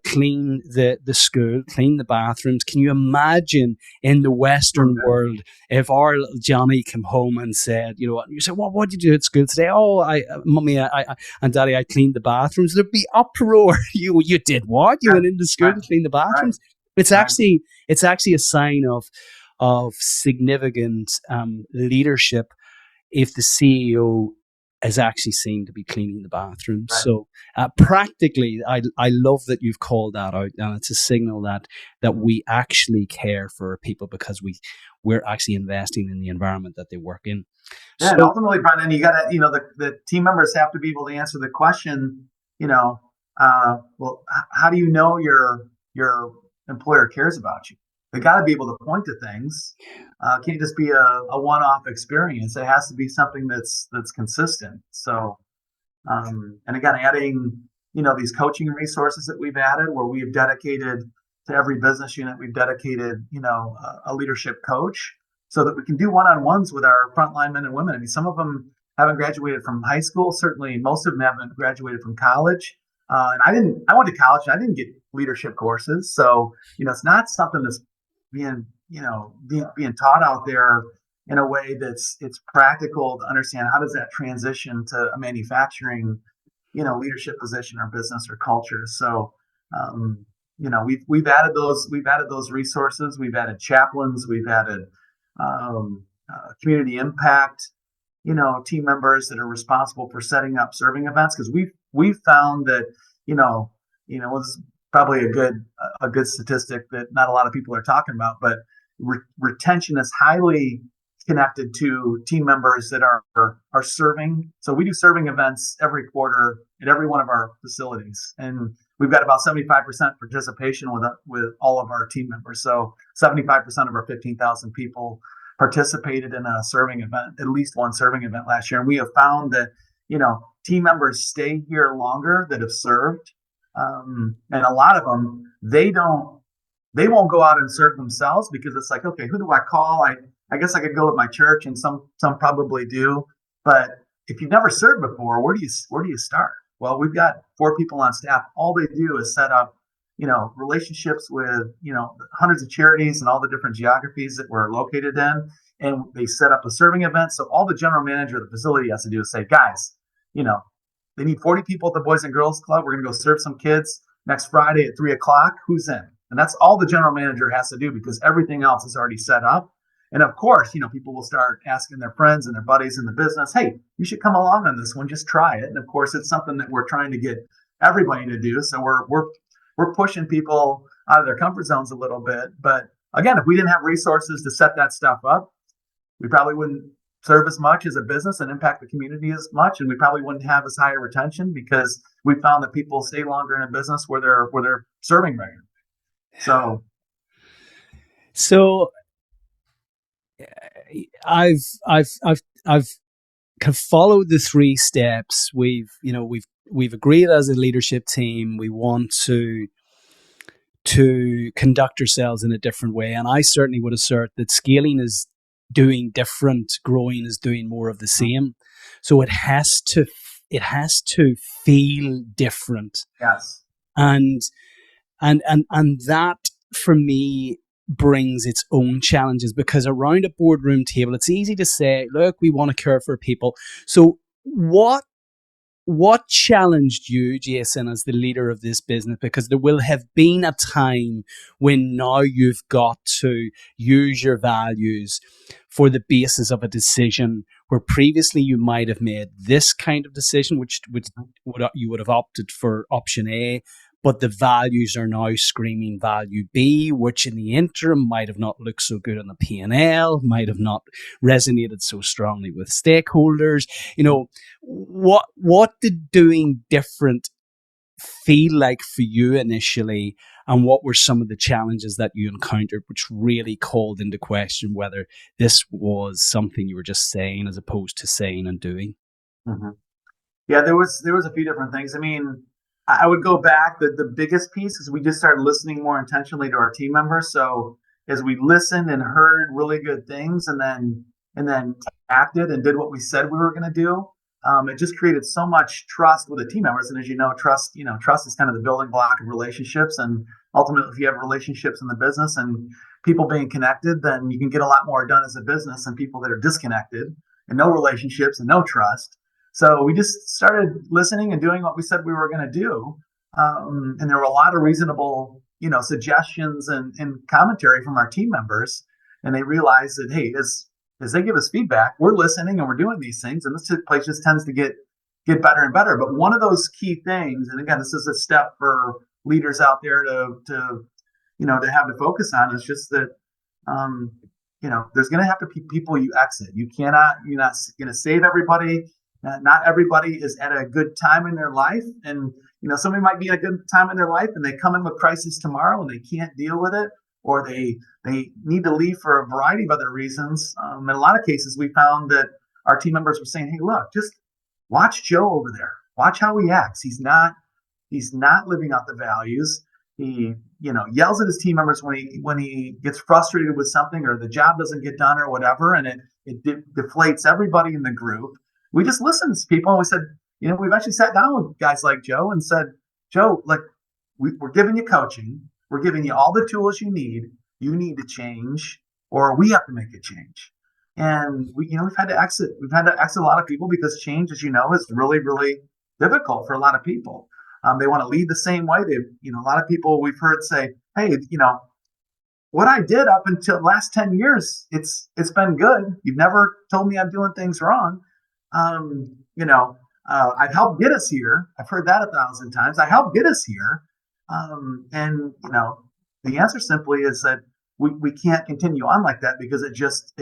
clean the school, clean the bathrooms. Can you imagine in the Western world if our little Johnny came home and said, you say, well, what did you do at school today? Oh, Mummy, and Daddy, I cleaned the bathrooms. There'd be uproar. You did what? You went into school to clean the bathrooms? It's actually a sign of significant leadership if the CEO is actually seen to be cleaning the bathroom. Right. So practically, I love that you've called that out, and it's a signal that we actually care for our people because we're actually investing in the environment that they work in. Yeah, and ultimately, Brendan, you got to, the team members have to be able to answer the question, well, how do you know your employer cares about you? They got to be able to point to things. Can't just be a one-off experience. It has to be something that's consistent. So, and again, adding, these coaching resources that we've added, where we have dedicated to every business unit, we've dedicated, a leadership coach, so that we can do one-on-ones with our frontline men and women. I mean, some of them haven't graduated from high school. Certainly, most of them haven't graduated from college. And I went to college and I didn't get leadership courses. So, it's not something that's being taught out there in a way it's practical to understand. How does that transition to a manufacturing, leadership position or business or culture? So, we've added those resources. We've added chaplains. We've added community impact, team members that are responsible for setting up serving events, because we've found that, this is probably a good statistic that not a lot of people are talking about, but retention is highly connected to team members that are serving. So we do serving events every quarter at every one of our facilities, and we've got about 75% participation with all of our team members. So 75% of our 15,000 people participated in a serving event, at least one serving event last year. And we have found that, team members stay here longer that have served. And a lot of them, they won't go out and serve themselves because it's like, okay, who do I call? I guess I could go with my church, and some probably do. But if you've never served before, where do you start? Well, we've got 4 people on staff. All they do is set up, relationships with, hundreds of charities and all the different geographies that we're located in. And they set up a serving event. So all the general manager of the facility has to do is say, guys, they need 40 people at the Boys and Girls Club. We're going to go serve some kids next Friday at 3:00. Who's in? And that's all the general manager has to do because everything else is already set up. And of course, people will start asking their friends and their buddies in the business, hey, you should come along on this one. Just try it. And of course, it's something that we're trying to get everybody to do. So we're pushing people out of their comfort zones a little bit. But again, if we didn't have resources to set that stuff up, we probably wouldn't serve as much as a business and impact the community as much. And we probably wouldn't have as high a retention because we found that people stay longer in a business where they're serving regularly. So I've kind of followed the 3 steps. We've agreed as a leadership team we want to conduct ourselves in a different way, and I certainly would assert that scaling is doing different, growing is doing more of the same. So it has to feel different. Yes. And that for me brings its own challenges, because around a boardroom table, it's easy to say, look, we want to care for people. So what challenged you, Jason, as the leader of this business? Because there will have been a time when now you've got to use your values for the basis of a decision where previously you might have made this kind of decision, which you would have opted for option A, but the values are now screaming value B, which in the interim might have not looked so good on the P&L, might have not resonated so strongly with stakeholders. What did doing different feel like for you initially, and what were some of the challenges that you encountered which really called into question whether this was something you were just saying as opposed to saying and doing? Mm-hmm. Yeah, there was a few different things. I mean, I would go back. The biggest piece is we just started listening more intentionally to our team members. So as we listened and heard really good things, and then acted and did what we said we were going to do, it just created so much trust with the team members. And as you know, trust is kind of the building block of relationships. And ultimately, if you have relationships in the business and people being connected, then you can get a lot more done as a business than people that are disconnected and no relationships and no trust. So we just started listening and doing what we said we were going to do. And there were a lot of reasonable, suggestions and commentary from our team members. And they realized that, hey, as they give us feedback, we're listening and we're doing these things. And this place just tends to get better and better. But one of those key things, and again, this is a step for leaders out there to have to focus on, is just that, there's going to have to be people you exit. You're not going to save everybody. Not everybody is at a good time in their life. And, somebody might be at a good time in their life and they come in with crisis tomorrow and they can't deal with it, or they need to leave for a variety of other reasons. In a lot of cases, we found that our team members were saying, hey, look, just watch Joe over there. Watch how he acts. He's not living out the values. He, yells at his team members when he gets frustrated with something, or the job doesn't get done or whatever, and it deflates everybody in the group. We just listened to people and we said, we've actually sat down with guys like Joe and said, Joe, like, we're giving you coaching. We're giving you all the tools you need. You need to change, or we have to make a change. And we've had to exit. We've had to exit a lot of people because change, as you know, is really, really difficult for a lot of people. They want to lead the same way. A lot of people we've heard say, hey, what I did up until the last 10 years, it's been good. You've never told me I'm doing things wrong. I've helped get us here. I've heard that 1,000 times. I helped get us here. And the answer simply is that we can't continue on like that, because it just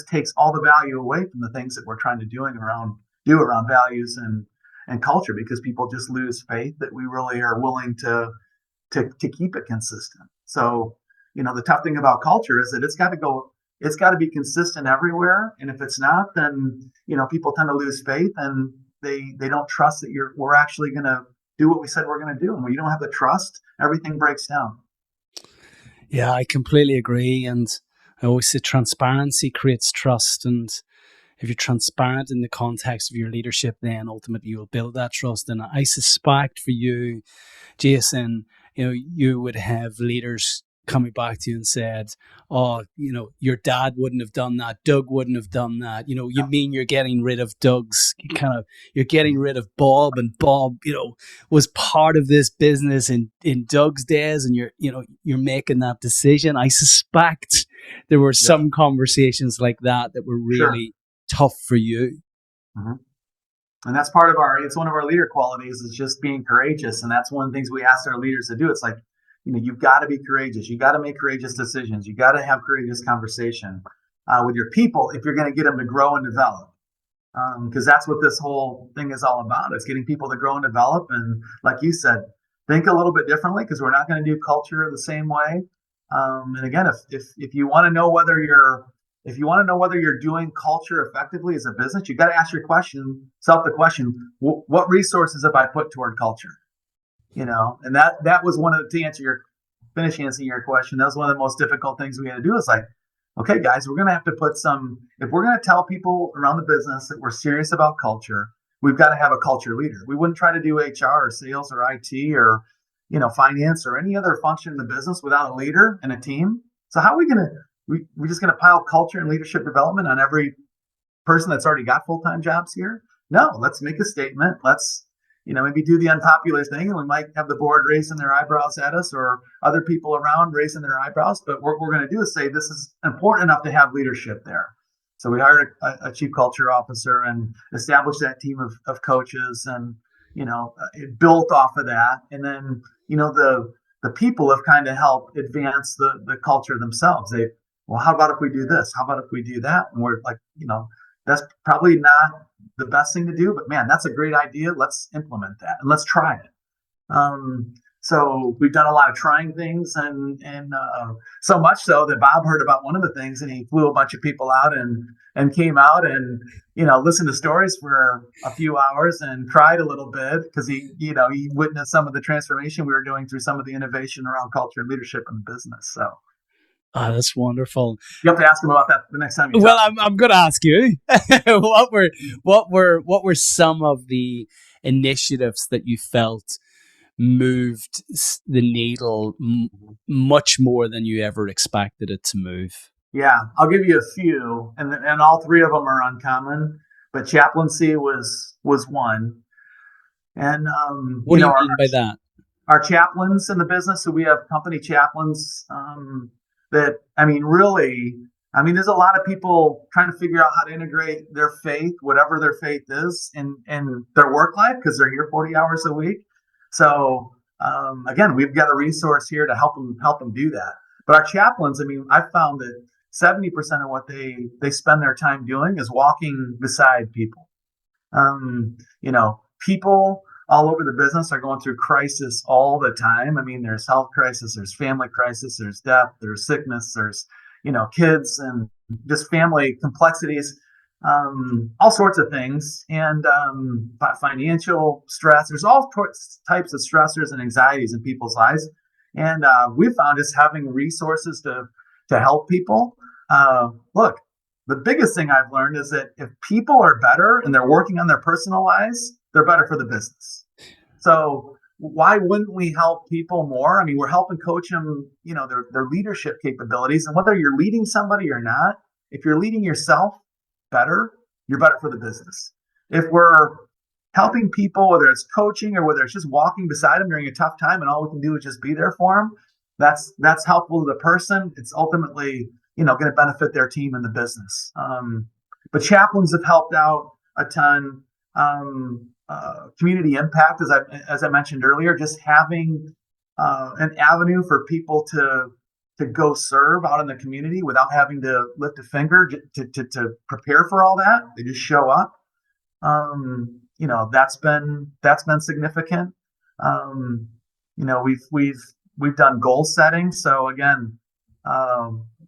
takes all the value away from the things that we're trying to do around values and and culture, because people just lose faith that we really are willing to keep it consistent. So, the tough thing about culture is that it's got to be consistent everywhere. And if it's not, then, people tend to lose faith, and they don't trust that we're actually going to do what we said we're going to do. And when you don't have the trust, everything breaks down. Yeah, I completely agree. And I always say transparency creates trust. And if you're transparent in the context of your leadership, then ultimately you'll build that trust. And I suspect for you, Jason, you would have leaders coming back to you and said, "Oh, your dad wouldn't have done that. Doug wouldn't have done that. You mean you're getting rid of you're getting rid of Bob, and Bob, was part of this business in Doug's days, and you're making that decision." I suspect there were some conversations like that were really tough for you. Mm-hmm. And that's it's one of our leader qualities, is just being courageous. And that's one of the things we ask our leaders to do. It's like, you've got to be courageous. You got to make courageous decisions. You got to have courageous conversation with your people if you're going to get them to grow and develop. Because that's what this whole thing is all about. It's getting people to grow and develop. And like you said, think a little bit differently, because we're not going to do culture the same way. And again, if you want to know whether you're doing culture effectively as a business, you got to ask yourself the question, what resources have I put toward culture? And that was finish answering your question. That was one of the most difficult things we had to do. Is like, okay, guys, we're going to have to if we're going to tell people around the business that we're serious about culture, we've got to have a culture leader. We wouldn't try to do HR or sales or IT or, finance or any other function in the business without a leader and a team. So how are we going to, we're just going to pile culture and leadership development on every person that's already got full-time jobs here? No, let's make a statement. Let's, maybe do the unpopular thing, and we might have the board raising their eyebrows at us, or other people around raising their eyebrows. But what we're going to do is say, this is important enough to have leadership there. So we hired a chief culture officer and established that team of coaches, and, it built off of that. And then, the people have kind of helped advance the culture themselves. Well, how about if we do this? How about if we do that? And we're like, that's probably not the best thing to do, but man, that's a great idea. Let's implement that and let's try it. So we've done a lot of trying things, and so much so that Bob heard about one of the things, and he flew a bunch of people out and came out and, listened to stories for a few hours and cried a little bit, because he witnessed some of the transformation we were doing through some of the innovation around culture and leadership in the business. So. Oh, that's wonderful. You have to ask him about that the next time you talk. I'm going to ask you. what were some of the initiatives that you felt moved the needle much more than you ever expected it to move? Yeah, I'll give you a few, and all three of them are uncommon. But chaplaincy was one. And what do you mean by that? Our chaplains in the business, so we have company chaplains. That, really, there's a lot of people trying to figure out how to integrate their faith, whatever their faith is, in their work life, because they're here 40 hours a week. So, again, we've got a resource here to help them do that. But our chaplains, I found that 70% of what they spend their time doing is walking beside people. People all over the business are going through crisis all the time. There's health crisis, there's family crisis, there's death, there's sickness, there's, kids and just family complexities, all sorts of things, and financial stress. There's all types of stressors and anxieties in people's lives. And we found just having resources to help people. Look, the biggest thing I've learned is that if people are better and they're working on their personal lives, they're better for the business. So why wouldn't we help people more? We're helping coach them, their leadership capabilities. And whether you're leading somebody or not, if you're leading yourself better, you're better for the business. If we're helping people, whether it's coaching or whether it's just walking beside them during a tough time, and all we can do is just be there for them, that's helpful to the person. It's ultimately, going to benefit their team and the business. But chaplains have helped out a ton. Community impact, as I mentioned earlier, just having an avenue for people to go serve out in the community without having to lift a finger to prepare for all that. They just show up. that's been significant. Um, we've done goal setting. So again,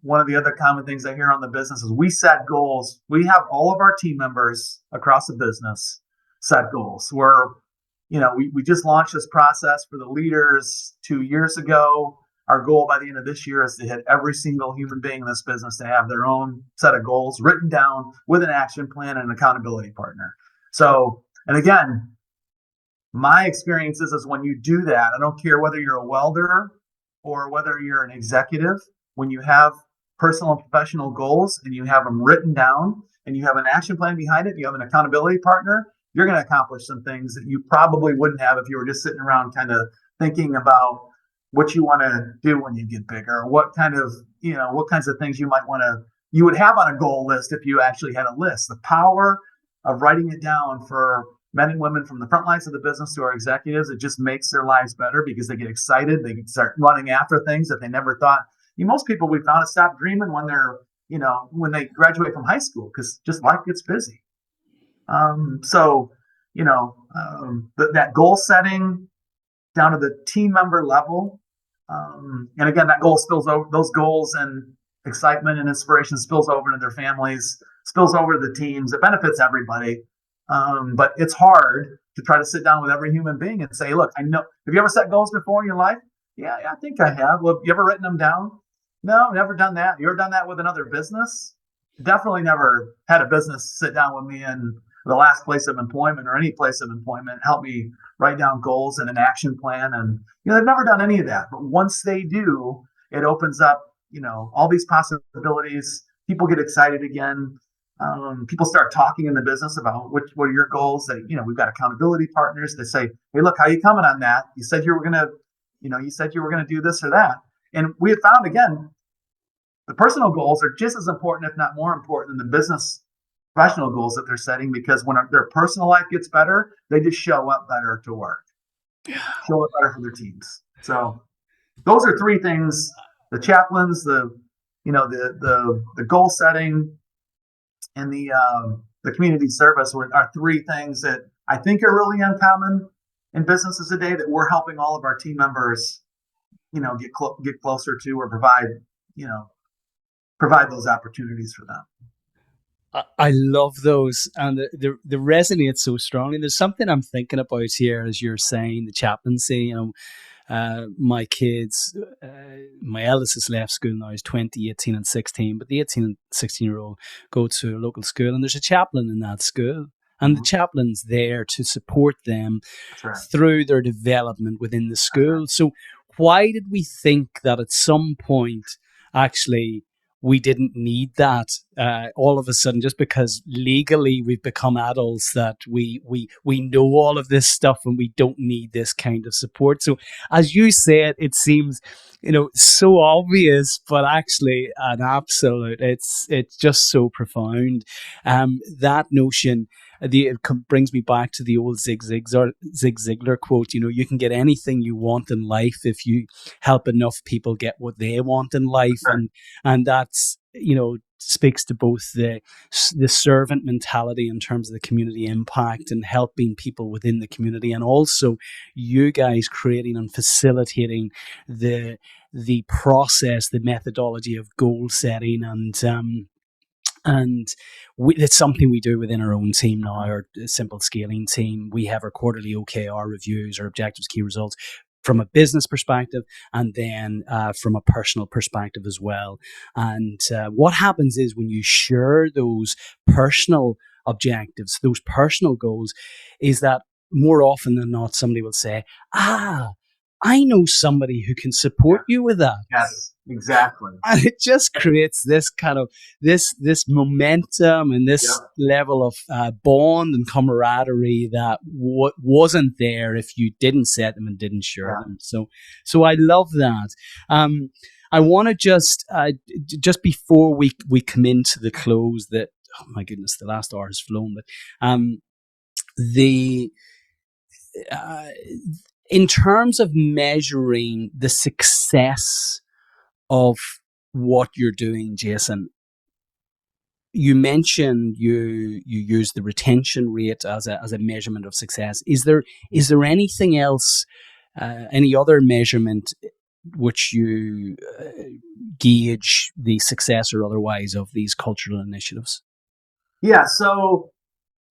one of the other common things I hear on the business is we set goals. We have all of our team members across the business set goals. We just launched this process for the leaders 2 years ago. Our goal by the end of this year is to hit every single human being in this business to have their own set of goals written down with an action plan and an accountability partner. So, and again, my experience is when you do that, I don't care whether you're a welder or whether you're an executive, when you have personal and professional goals and you have them written down and you have an action plan behind it, you have an accountability partner, you're going to accomplish some things that you probably wouldn't have if you were just sitting around kind of thinking about what you want to do when you get bigger, what kinds of things you would have on a goal list if you actually had a list. The power of writing it down for men and women from the front lines of the business to our executives, it just makes their lives better because they get excited. They can start running after things that they never thought. Most people we found have stopped dreaming when they graduate from high school because just life gets busy. So, that goal setting down to the team member level. And again, that goal spills over, those goals and excitement and inspiration spills over into their families, spills over to the teams. It benefits everybody. But it's hard to try to sit down with every human being and say, look, I know, have you ever set goals before in your life? Yeah, I think I have. Well, have you ever written them down? No, never done that. You ever done that with another business? Definitely never had a business sit down with me in the last place of employment or any place of employment, help me write down goals and an action plan. And, they've never done any of that. But once they do, it opens up, all these possibilities. People get excited again. People start talking in the business about what are your goals. We've got accountability partners. They say, hey, look, how you coming on that? You said you were going to do this or that. And we have found, again, the personal goals are just as important, if not more important, than the business professional goals that they're setting, because when their personal life gets better, they just show up better to work, show up better for their teams. So those are three things: the chaplains, the goal setting, and the community service are three things that I think are really uncommon in businesses today that we're helping all of our team members, get closer to, or provide those opportunities for them. I love those, and they resonate so strongly. There's something I'm thinking about here as you're saying the chaplaincy. My kids, my eldest has left school now. He's 20, 18 and 16, but the 18 and 16-year-old go to a local school, and there's a chaplain in that school. And the chaplain's there to support them through their development within the school. So why did we think that at some point, actually, we didn't need that all of a sudden, just because legally we've become adults, that we know all of this stuff and we don't need this kind of support? So as you said, it seems so obvious, but actually an absolute, it's just so profound. That notion, it brings me back to the old Zig Ziglar quote. You can get anything you want in life if you help enough people get what they want in life. And that's, speaks to both the servant mentality in terms of the community impact and helping people within the community, and also you guys creating and facilitating the process, the methodology of goal setting, and it's something we do within our own team now, our simple scaling team. We have our quarterly OKR reviews, our objectives, key results, from a business perspective, and then from a personal perspective as well. And what happens is when you share those personal objectives, those personal goals, is that more often than not, somebody will say, I know somebody who can support you with that. Yes, exactly. And it just creates this kind of this momentum and this level of bond and camaraderie that wasn't there if you didn't set them and didn't share them. So I love that. I want to just before we come into the close, that, oh my goodness, the last hour has flown, but in terms of measuring the success of what you're doing, Jason, You mentioned you use the retention rate as a measurement of success. Is there anything else, any other measurement which you gauge the success or otherwise of these cultural initiatives? Yeah, so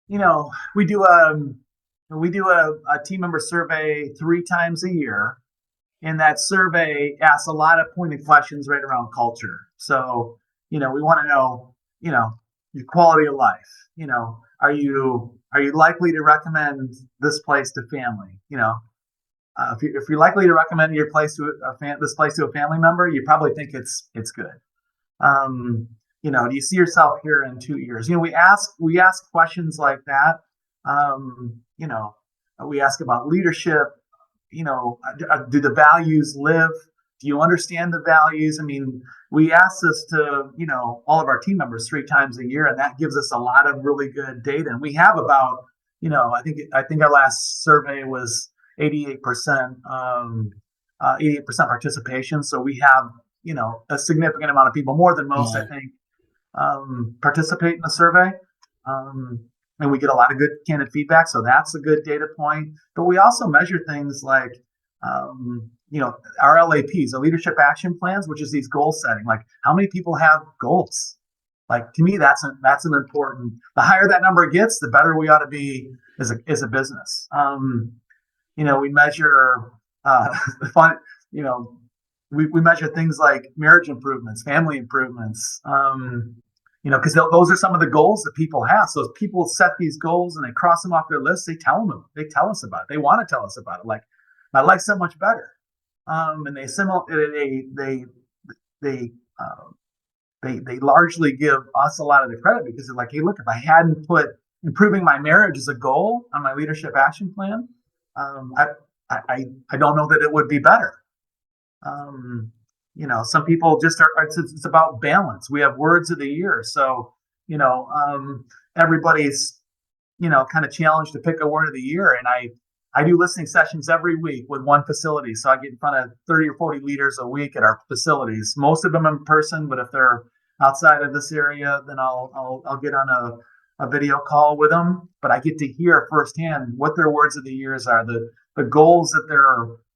we do a team member survey 3 times a year, and that survey asks a lot of pointed questions right around culture. So we want to know your quality of life. Are you likely to recommend this place to family? If you're likely to recommend this place to a family member, you probably think it's good. Do you see yourself here in 2 years? We ask questions like that. We ask about leadership. Do the values live? Do you understand the values? I mean, we ask this to all of our team members 3 times a year, and that gives us a lot of really good data. And we have about I think our last survey was 88%, 88% participation. So we have a significant amount of people, more than most, I Yeah. think, participate in the survey. Um, and we get a lot of good candid feedback. So that's a good data point. But we also measure things like, our LAPs, the leadership action plans, which is these goal setting. Like, how many people have goals? Like, to me, that's an important. The higher that number gets, the better we ought to be as a business. We measure fun. We measure things like marriage improvements, family improvements. Because those are some of the goals that people have. So if people set these goals and they cross them off their list, they tell us about it. They want to tell us about it. Like, my life's so much better. And they largely give us a lot of the credit, because they're like, hey, look, if I hadn't put improving my marriage as a goal on my leadership action plan, I don't know that it would be better. Some people just it's about balance. We have words of the year. So, everybody's, kind of challenged to pick a word of the year. And I do listening sessions every week with one facility. So I get in front of 30 or 40 leaders a week at our facilities, most of them in person, but if they're outside of this area, then I'll get on a video call with them. But I get to hear firsthand what their words of the years are, the goals that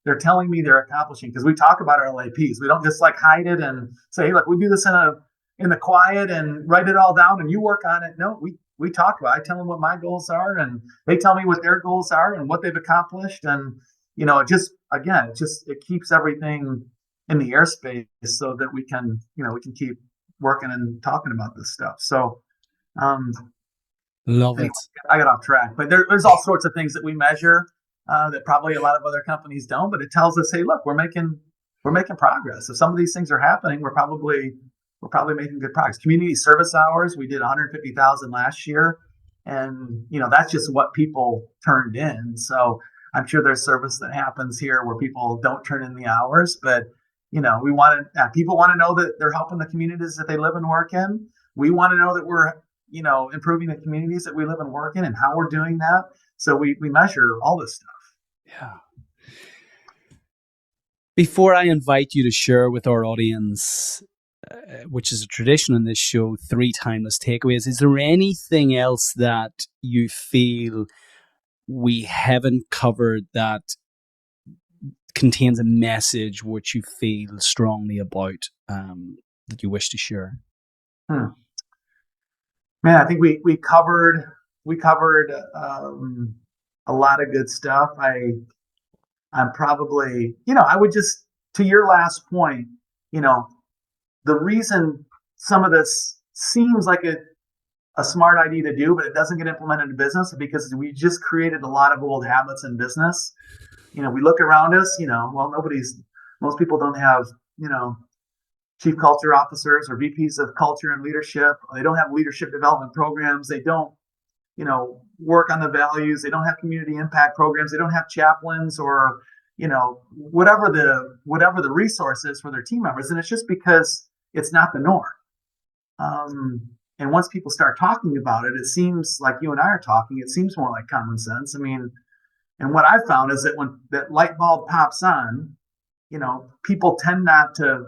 they're telling me they're accomplishing, because we talk about our LAPs. We don't just like hide it and say, hey, look, we do this in the quiet and write it all down and you work on it. No, we talk about it. I tell them what my goals are, and they tell me what their goals are and what they've accomplished. And it keeps everything in the airspace so that we can keep working and talking about this stuff. So Love anyway, it. I got off track, but there's all sorts of things that we measure that probably a lot of other companies don't. But it tells us, hey, look, we're making progress. If some of these things are happening, we're probably making good progress. Community service hours, we did 150,000 last year, and that's just what people turned in. So I'm sure there's service that happens here where people don't turn in the hours, but people want to know that they're helping the communities that they live and work in. We want to know that we're improving the communities that we live and work in, and how we're doing that. So we measure all this stuff. Yeah. Before I invite you to share with our audience, which is a tradition on this show, 3 timeless takeaways, is there anything else that you feel we haven't covered that contains a message which you feel strongly about, that you wish to share? Man, I think we covered a lot of good stuff. I'm probably, I would just, to your last point, the reason some of this seems like a smart idea to do, but it doesn't get implemented in business, because we just created a lot of old habits in business. We look around us, most people don't have, chief culture officers or VPs of culture and leadership. They don't have leadership development programs. They don't, work on the values. They don't have community impact programs. They don't have chaplains or, whatever the resource is for their team members. And it's just because it's not the norm. And once people start talking about it, it seems like you and I are talking, it seems more like common sense. I mean, and what I've found is that when that light bulb pops on, people tend not to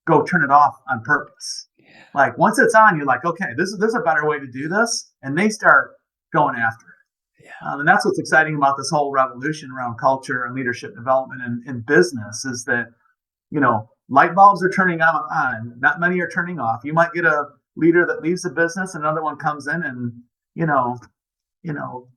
go turn it off on purpose. Like once it's on, you're like, okay, there's a better way to do this, and they start going after it. Yeah. And that's what's exciting about this whole revolution around culture and leadership development in business is that light bulbs are turning on. Not many are turning off. You might get a leader that leaves the business, another one comes in and you know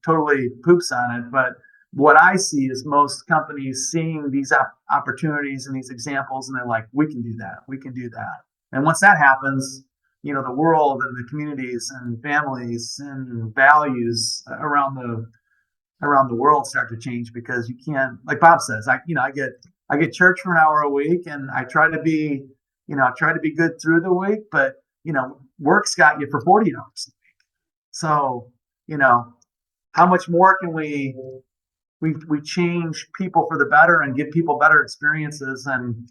totally poops on it. But what I see is most companies seeing these opportunities and these examples, and they're like, we can do that. We can do that. And once that happens, the world and the communities and families and values around the world start to change because you can't, like Bob says, I get church for an hour a week, and I try to be good through the week, but work's got you for 40 hours a week. So how much more can we change people for the better and give people better experiences and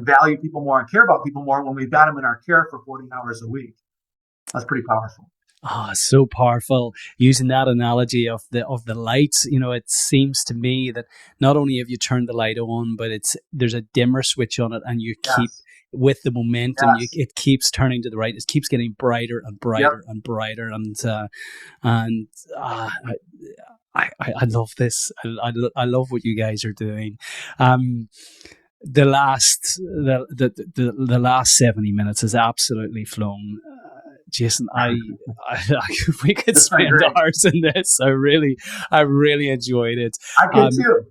value people more and care about people more when we've got them in our care for 40 hours a week? That's pretty powerful. So powerful. Using that analogy of the lights, it seems to me that not only have you turned the light on, but there's a dimmer switch on it, and you keep with the momentum. Yes. It keeps turning to the right. It keeps getting brighter and brighter and brighter, and I love this. I love what you guys are doing. The last 70 minutes has absolutely flown. Jason, we could spend hours in this. I really enjoyed it. I did too.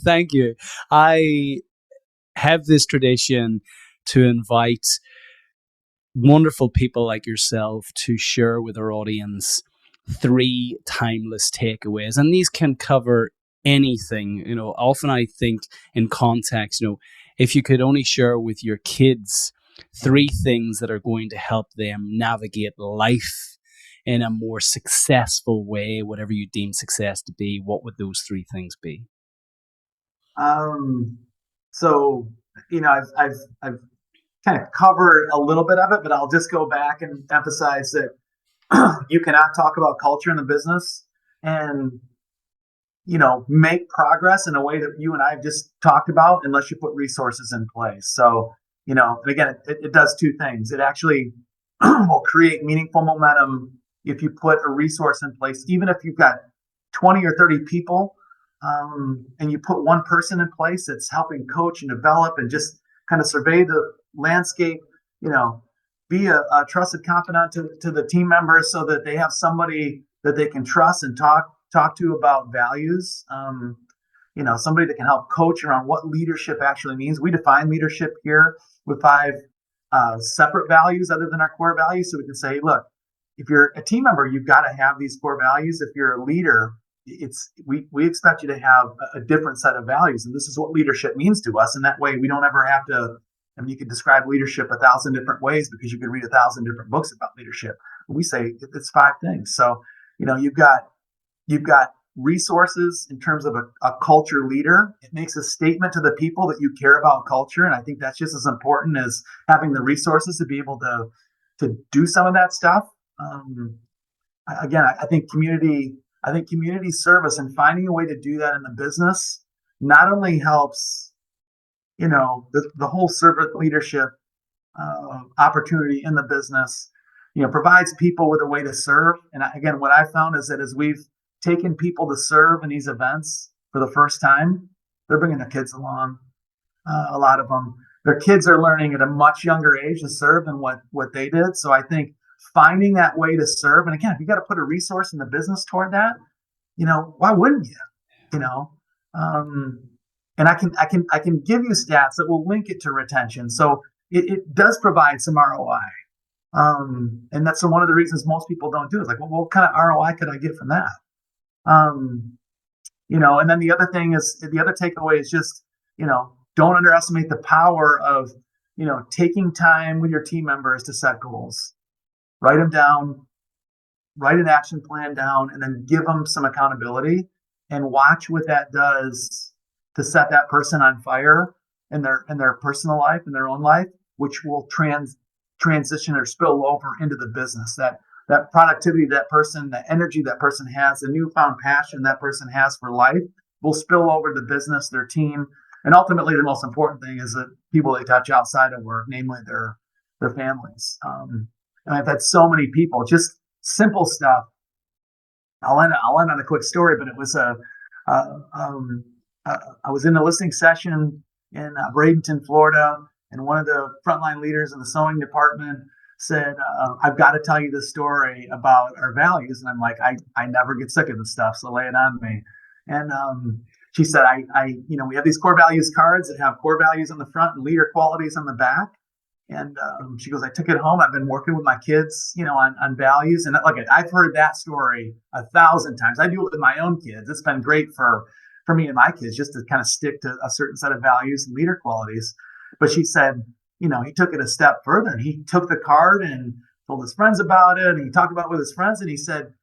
Thank you. I have this tradition to invite wonderful people like yourself to share with our audience 3 timeless takeaways, and these can cover anything. Often I think in context, if you could only share with your kids 3 things that are going to help them navigate life in a more successful way, whatever you deem success to be, what would those 3 things be? So, I've kind of covered a little bit of it, but I'll just go back and emphasize that you cannot talk about culture in the business and make progress in a way that you and I have just talked about unless you put resources in place. So, and again, it does 2 things. It actually will create meaningful momentum if you put a resource in place, even if you've got 20 or 30 people, and you put one person in place that's helping coach and develop and just kind of survey the landscape, be a trusted confidant to the team members so that they have somebody that they can trust and talk to about values. Somebody that can help coach around what leadership actually means. We define leadership here with 5 separate values other than our core values. So we can say, look, if you're a team member, you've got to have these core values. If you're a leader, we expect you to have a different set of values. And this is what leadership means to us. And that way we don't ever have to, you can describe leadership 1,000 different ways because you can read 1,000 different books about leadership. We say it's 5 things. So, you've got resources in terms of a culture leader. It makes a statement to the people that you care about culture. And I think that's just as important as having the resources to be able to do some of that stuff. Again, I think community service and finding a way to do that in the business not only helps, the whole servant leadership opportunity in the business, provides people with a way to serve. And again, what I found is that as we've taken people to serve in these events for the first time, they're bringing their kids along. A lot of them, their kids are learning at a much younger age to serve than what they did. So I think finding that way to serve, and again, if you got to put a resource in the business toward that, why wouldn't you? And I can give you stats that will link it to retention. So it does provide some ROI. And that's one of the reasons most people don't do it. It's like, well, what kind of ROI could I get from that? And then the other takeaway is just, don't underestimate the power of, taking time with your team members to set goals, write them down, write an action plan down, and then give them some accountability and watch what that does to set that person on fire in their personal life, in their own life, which will transition or spill over into the business. That productivity, that person, the energy that person has, the newfound passion that person has for life will spill over to the business, their team. And ultimately, the most important thing is that people they touch outside of work, namely their their families. And I've had so many people, just simple stuff. I'll end on a quick story, but it was I was in a listening session in Bradenton, Florida, and one of the frontline leaders in the sewing department said, "I've got to tell you this story about our values." And I'm like, I never get sick of this stuff, so lay it on me. And she said, we have these core values cards that have core values on the front and leader qualities on the back. And she goes, I took it home. I've been working with my kids, on values. And look, I've heard that story 1,000 times. I do it with my own kids. It's been great for me and my kids just to kind of stick to a certain set of values and leader qualities. But she said, he took it a step further, and he took the card and told his friends about it. And he talked about it with his friends. And he said,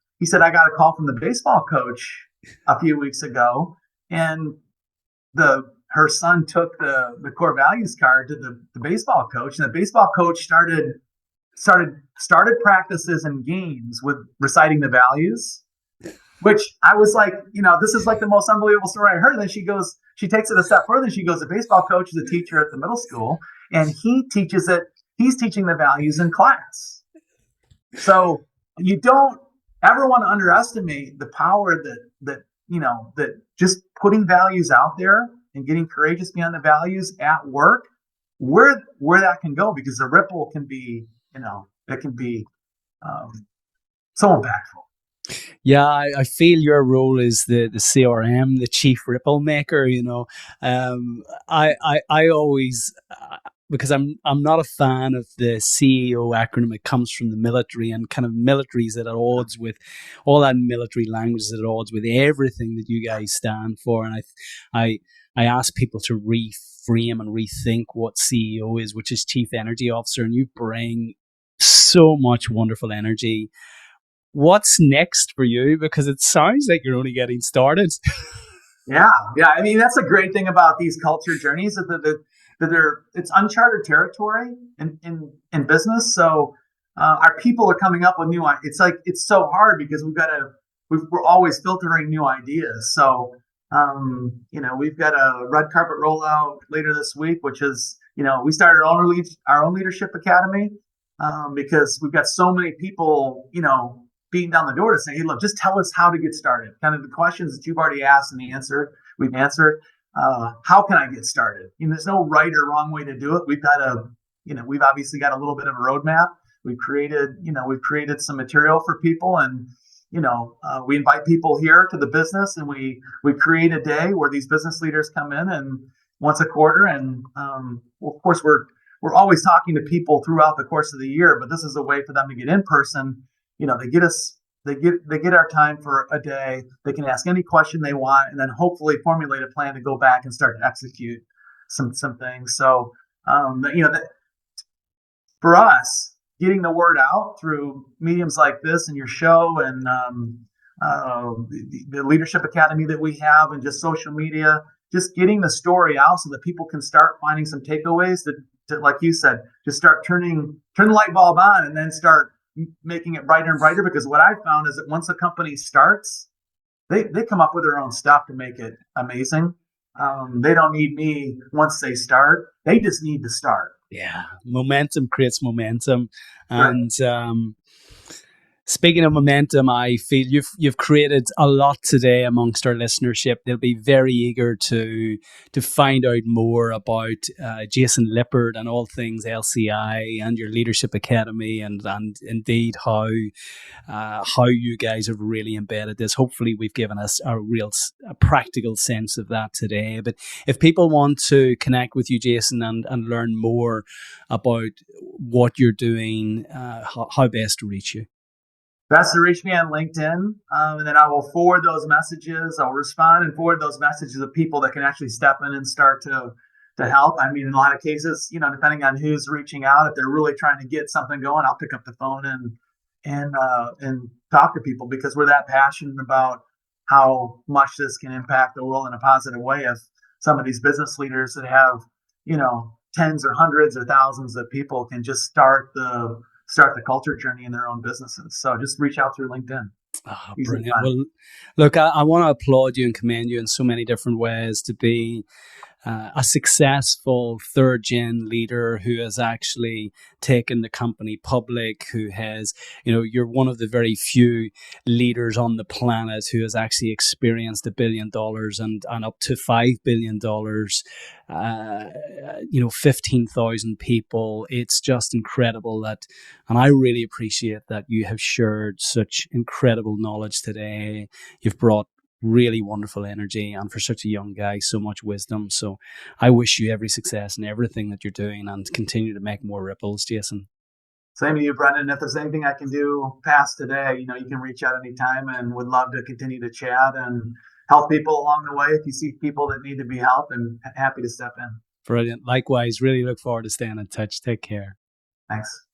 I got a call from the baseball coach a few weeks ago, and her son took the core values card to the baseball coach, and the baseball coach started practices and games with reciting the values, which I was like, this is like the most unbelievable story I heard. And then she takes it a step further. She goes, the baseball coach is a teacher at the middle school, and he's teaching the values in class. So you don't ever want to underestimate the power that just putting values out there and getting courageous beyond the values at work, where that can go, because the ripple can be, it can be so impactful. Yeah, I feel your role is the CRM, the chief ripple maker. I always, because I'm not a fan of the CEO acronym. It comes from the military, and kind of military's at odds with all that military language is at odds with everything that you guys stand for. And I ask people to reframe and rethink what CEO is, which is Chief Energy Officer, and you bring so much wonderful energy. What's next for you? Because it sounds like you're only getting started. Yeah. I mean, that's a great thing about these culture journeys, that it's uncharted territory in business. So our people are coming up with new ideas. It's so hard because we're always filtering new ideas. So we've got a red carpet rollout later this week, which is, we started our own leadership academy because we've got so many people, beating down the door to say, hey, look, just tell us how to get started. Kind of the questions that you've already asked and we've answered. How can I get started? There's no right or wrong way to do it. We've obviously got a little bit of a roadmap. We've created some material for people, and we invite people here to the business, and we create a day where these business leaders come in, and once a quarter, and of course we're always talking to people throughout the course of the year, but this is a way for them to get in person. They get our time for a day. They can ask any question they want, and then hopefully formulate a plan to go back and start to execute some things. So, for us, getting the word out through mediums like this and your show, and the Leadership Academy that we have, and just social media, just getting the story out so that people can start finding some takeaways that, like you said, just start turn the light bulb on, and then start making it brighter and brighter. Because what I found is that once a company starts, they come up with their own stuff to make it amazing. They don't need me once they start. They just need to start. Yeah, momentum creates momentum, and speaking of momentum, I feel you've created a lot today amongst our listenership. They'll be very eager to find out more about Jason Lippert and all things LCI and your Leadership Academy, and indeed how you guys have really embedded this. Hopefully, we've given us a practical sense of that today. But if people want to connect with you, Jason, and learn more about what you're doing, how best to reach you? Best to reach me on LinkedIn, and then I will forward those messages. I'll respond and forward those messages to people that can actually step in and start to help. I mean, in a lot of cases, depending on who's reaching out, if they're really trying to get something going, I'll pick up the phone and talk to people, because we're that passionate about how much this can impact the world in a positive way. If some of these business leaders that have, tens or hundreds or thousands of people can just start the culture journey in their own businesses. So just reach out through LinkedIn. Oh, brilliant. Well, look, I want to applaud you and commend you in so many different ways to be a successful third gen leader who has actually taken the company public, who has, you're one of the very few leaders on the planet who has actually experienced $1 billion and up to $5 billion, 15,000 people. It's just incredible and I really appreciate that you have shared such incredible knowledge today. You've brought really wonderful energy, and for such a young guy, so much wisdom. So I wish you every success in everything that you're doing, and continue to make more ripples, Jason. Same to you, Brendan. If there's anything I can do past today, you can reach out anytime, and would love to continue to chat and help people along the way. If you see people that need to be helped, and happy to step in. Brilliant. Likewise, really look forward to staying in touch. Take care. Thanks.